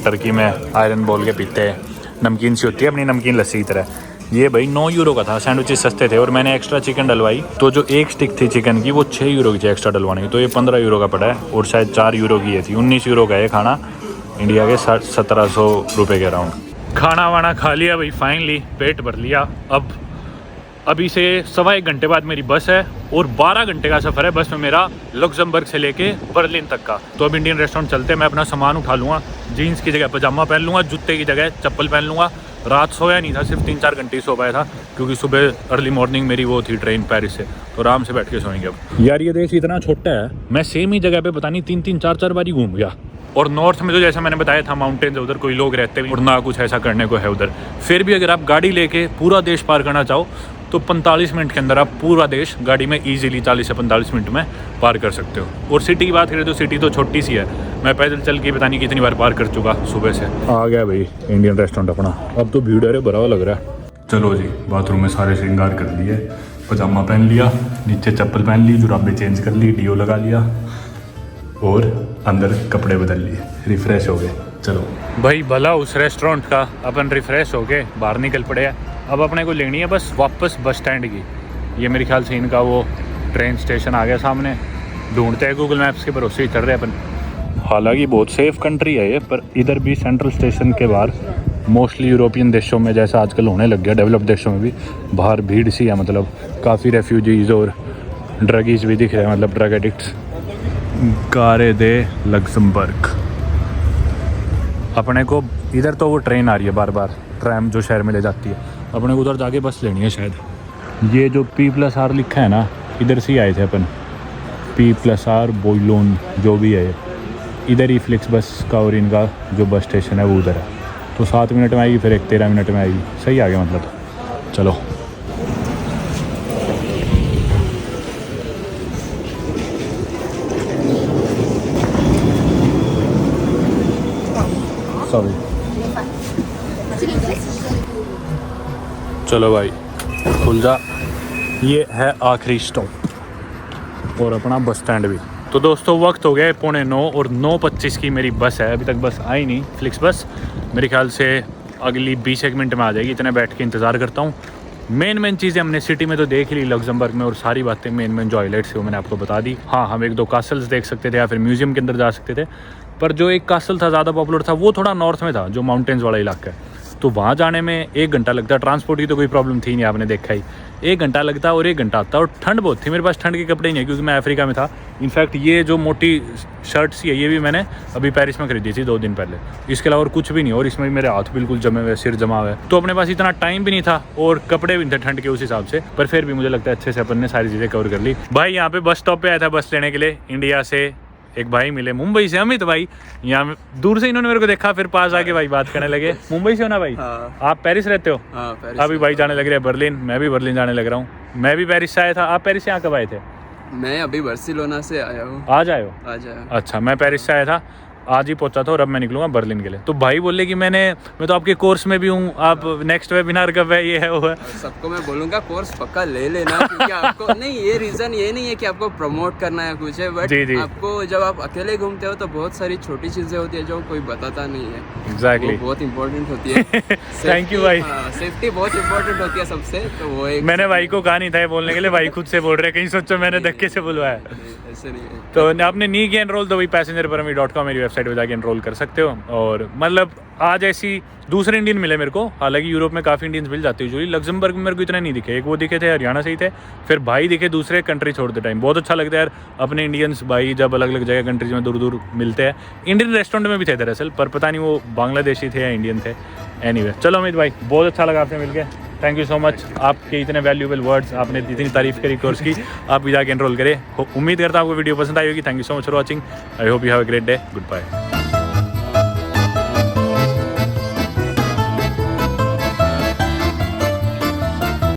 टर्की में आयरन बोल के पीते हैं। नमकीन सी होती है, अपनी नमकीन लस्सी की तरह। ये भाई 9 यूरो का था, सैंडविचेस सस्ते थे। और मैंने एक्स्ट्रा चिकन डलवाई, तो जो एक स्टिक थी चिकन की वो 6 यूरो की थी एक्स्ट्रा डलवाने की, तो ये 15 यूरो का पड़ा है। और शायद 4 यूरो की ये थी, 19 यूरो का ये खाना, इंडिया के 1700 रुपये के अराउंड। खाना वाना खा लिया भाई, फाइनली पेट भर लिया। अब अभी से 1.25 घंटे बाद मेरी बस है, और 12 घंटे का सफ़र है बस में मेरा, लग्जमबर्ग से लेके बर्लिन तक का। तो अब इंडियन रेस्टोरेंट चलते हैं, मैं अपना सामान उठा लूँगा, जीन्स की जगह पजामा पहन लूँगा, जूते की जगह चप्पल पहन लूँगा। रात सोया नहीं था, सिर्फ 3-4 घंटे ही सो पाया था, क्योंकि सुबह अर्ली मॉर्निंग मेरी वो थी ट्रेन पेरिस से, तो आराम से बैठ के सोएंगे अब। यार ये देश इतना छोटा है, मैं सेम ही जगह पे पता नहीं 3-3, 4-4 बार ही घूम गया। और नॉर्थ में तो जैसा मैंने बताया था माउंटेन्स है, उधर कोई लोग रहते भी और ना कुछ ऐसा करने को है उधर। फिर भी अगर आप गाड़ी लेके पूरा देश पार करना चाहो तो 45 मिनट के अंदर आप पूरा देश गाड़ी में इजीली 40 से 45 मिनट में पार कर सकते हो। और सिटी की बात करें तो सिटी तो छोटी सी है, मैं पैदल चल के पता नहीं कितनी बार पार कर चुका सुबह से। आ गया भाई इंडियन रेस्टोरेंट अपना, अब तो भीड़ है, भरा हुआ लग रहा है। चलो जी, बाथरूम में सारे श्रृंगार कर लिए, पजामा पहन लिया, नीचे चप्पल पहन ली, जुराबें चेंज कर ली, डीओ लगा लिया, और अंदर कपड़े बदल लिए, रिफ्रेश हो गए। चलो भाई, भला उस रेस्टोरेंट का अपन रिफ्रेश होके बाहर निकल पड़े हैं। अब अपने को लेनी है बस वापस बस स्टैंड की। ये मेरे ख्याल से इनका वो ट्रेन स्टेशन आ गया सामने, ढूंढते हैं गूगल मैप्स के भरोसे ही चल रहे हैं अपन। हालांकि बहुत सेफ कंट्री है ये, पर इधर भी सेंट्रल स्टेशन के बाहर मोस्टली यूरोपियन देशों में जैसा आजकल होने लग गया, डेवलप देशों में भी बाहर भीड़ सी है, मतलब काफ़ी रेफ्यूजीज़ और ड्रगीज भी दिख रहे हैं, मतलब ड्रग एडिक्ट्स। गारे दे लग्जमबर्ग। अपने को इधर तो वो ट्रेन आ रही है बार बार, ट्रैम जो शहर में ले जाती है, अपने को उधर जाके बस लेनी है शायद। ये जो P+R लिखा है ना, इधर से ही आए थे अपन, P+R बोइलोन जो भी है, इधर ही फ्लिक्स बस का और इनका जो बस स्टेशन है वो उधर है। तो 7 मिनट में आएगी, फिर एक 13 मिनट में आएगी। सही आ गया मतलब। चलो सॉरी, चलो भाई खुल जा। ये है आखिरी स्टॉप और अपना बस स्टैंड भी। तो दोस्तों वक्त हो गया 9:15 और 9:25 की मेरी बस है, अभी तक बस आई नहीं, फ्लिक्स बस। मेरे ख्याल से अगली 20 मिनट में आ जाएगी, इतने बैठ के इंतज़ार करता हूँ। मेन चीज़ें हमने सिटी में तो देख ली लग्जमबर्ग में, और सारी बातें मेन जो हाईलाइट्स वो मैंने आपको बता दी। हाँ, हम 1-2 कासल्स देख सकते थे या फिर म्यूजियम के अंदर जा सकते थे, पर जो एक कासल था ज़्यादा पॉपुलर था, वो थोड़ा नॉर्थ में था, जो माउंटेन्स वाला इलाका है। तो वहाँ जाने में 1 घंटा लगता है। ट्रांसपोर्ट की तो कोई प्रॉब्लम थी नहीं, आपने देखा ही, 1 घंटा लगता और 1 घंटा आता। और ठंड बहुत थी, मेरे पास ठंड के कपड़े नहीं है क्योंकि मैं अफ्रीका में था। इनफैक्ट ये जो मोटी शर्ट सी है ये भी मैंने अभी पेरिस में खरीदी थी 2 दिन पहले। इसके अलावा और कुछ भी नहीं, और इसमें भी मेरे हाथ बिल्कुल जमे हुए, सिर जमा हुआ है। तो अपने पास इतना टाइम भी नहीं था और कपड़े भी नहीं थे ठंड के उस हिसाब से, पर फिर भी मुझे लगता है अच्छे से अपन ने सारी चीज़ें कवर कर ली। भाई यहाँ पे बस स्टॉप पे आया था बस लेने के लिए, इंडिया से एक भाई मिले, मुंबई से अमित भाई। यहाँ दूर से इन्होंने मेरे को देखा, फिर पास आके भाई बात करने लगे। मुंबई से हो ना भाई? हाँ। आप पेरिस रहते हो? हाँ, पेरिस। अभी भाई जाने लग रहे हैं बर्लिन, मैं भी बर्लिन जाने लग रहा हूँ। मैं भी पेरिस से आया था। आप पेरिस से यहाँ कब आए थे? मैं अभी बार्सिलोना से आया हूँ। आज आए हो? आज आया। अच्छा, मैं पेरिस से आया था, आज ही पहुंचा था और अब मैं निकलूंगा बर्लिन के लिए। तो भाई बोले कि मैं तो आपके कोर्स में भी हूँ, आप नेक्स्ट वेबिनार कब है, ये है वो है। सबको मैं बोलूँगा कोर्स पक्का ले लेना, क्योंकि आपको नहीं, ये रीज़न ये नहीं है कि आपको प्रमोट करना है कुछ है, बट जी। आपको जब आप अकेले घूमते हो तो बहुत सारी छोटी चीज़ें होती है जो कोई बताता नहीं है। एग्जैक्टली, बहुत इंपॉर्टेंट होती है। थैंक यू भाई। सेफ्टी बहुत इंपॉर्टेंट होती है सबसे, तो वो एक मैंने भाई को कहा नहीं था ये बोलने के लिए, भाई खुद से बोल रहे, कहीं सोचो मैंने धक्के से बुलवाया। ऐसे नहीं है। तो आपने नहीं किया एनरोल तो भाई passengerpermit.com मेरी वेबसाइट पे जाके एनरोल कर सकते हो। और मतलब आज ऐसी दूसरे इंडियन मिले मेरे को, हालांकि यूरोप में काफ़ी इंडियंस मिल जाते हैं यूजुअली, लग्जमबर्ग में मेरे को इतने नहीं दिखे। एक वो दिखे थे, हरियाणा से ही थे, फिर भाई दिखे दूसरे कंट्री छोड़ते टाइम। बहुत अच्छा लगता है यार अपने इंडियंस भाई जब अलग अलग जगह कंट्रीज में दूर दूर मिलते हैं। इंडियन रेस्टोरेंट में भी थे दरअसल, पर पता नहीं वो बांग्लादेशी थे या इंडियन थे। एनीवे, चलो अमित भाई बहुत अच्छा लगा आपसे मिलके, थैंक यू सो मच। आपके इतने वैल्यूएबल वर्ड्स, आपने इतनी तारीफ करी कोर्स की, आप भी जाके एनरोल करें। उम्मीद करता हूँ आपको वीडियो पसंद आई होगी। Thank you so much for watching, I hope you have a great day, good bye.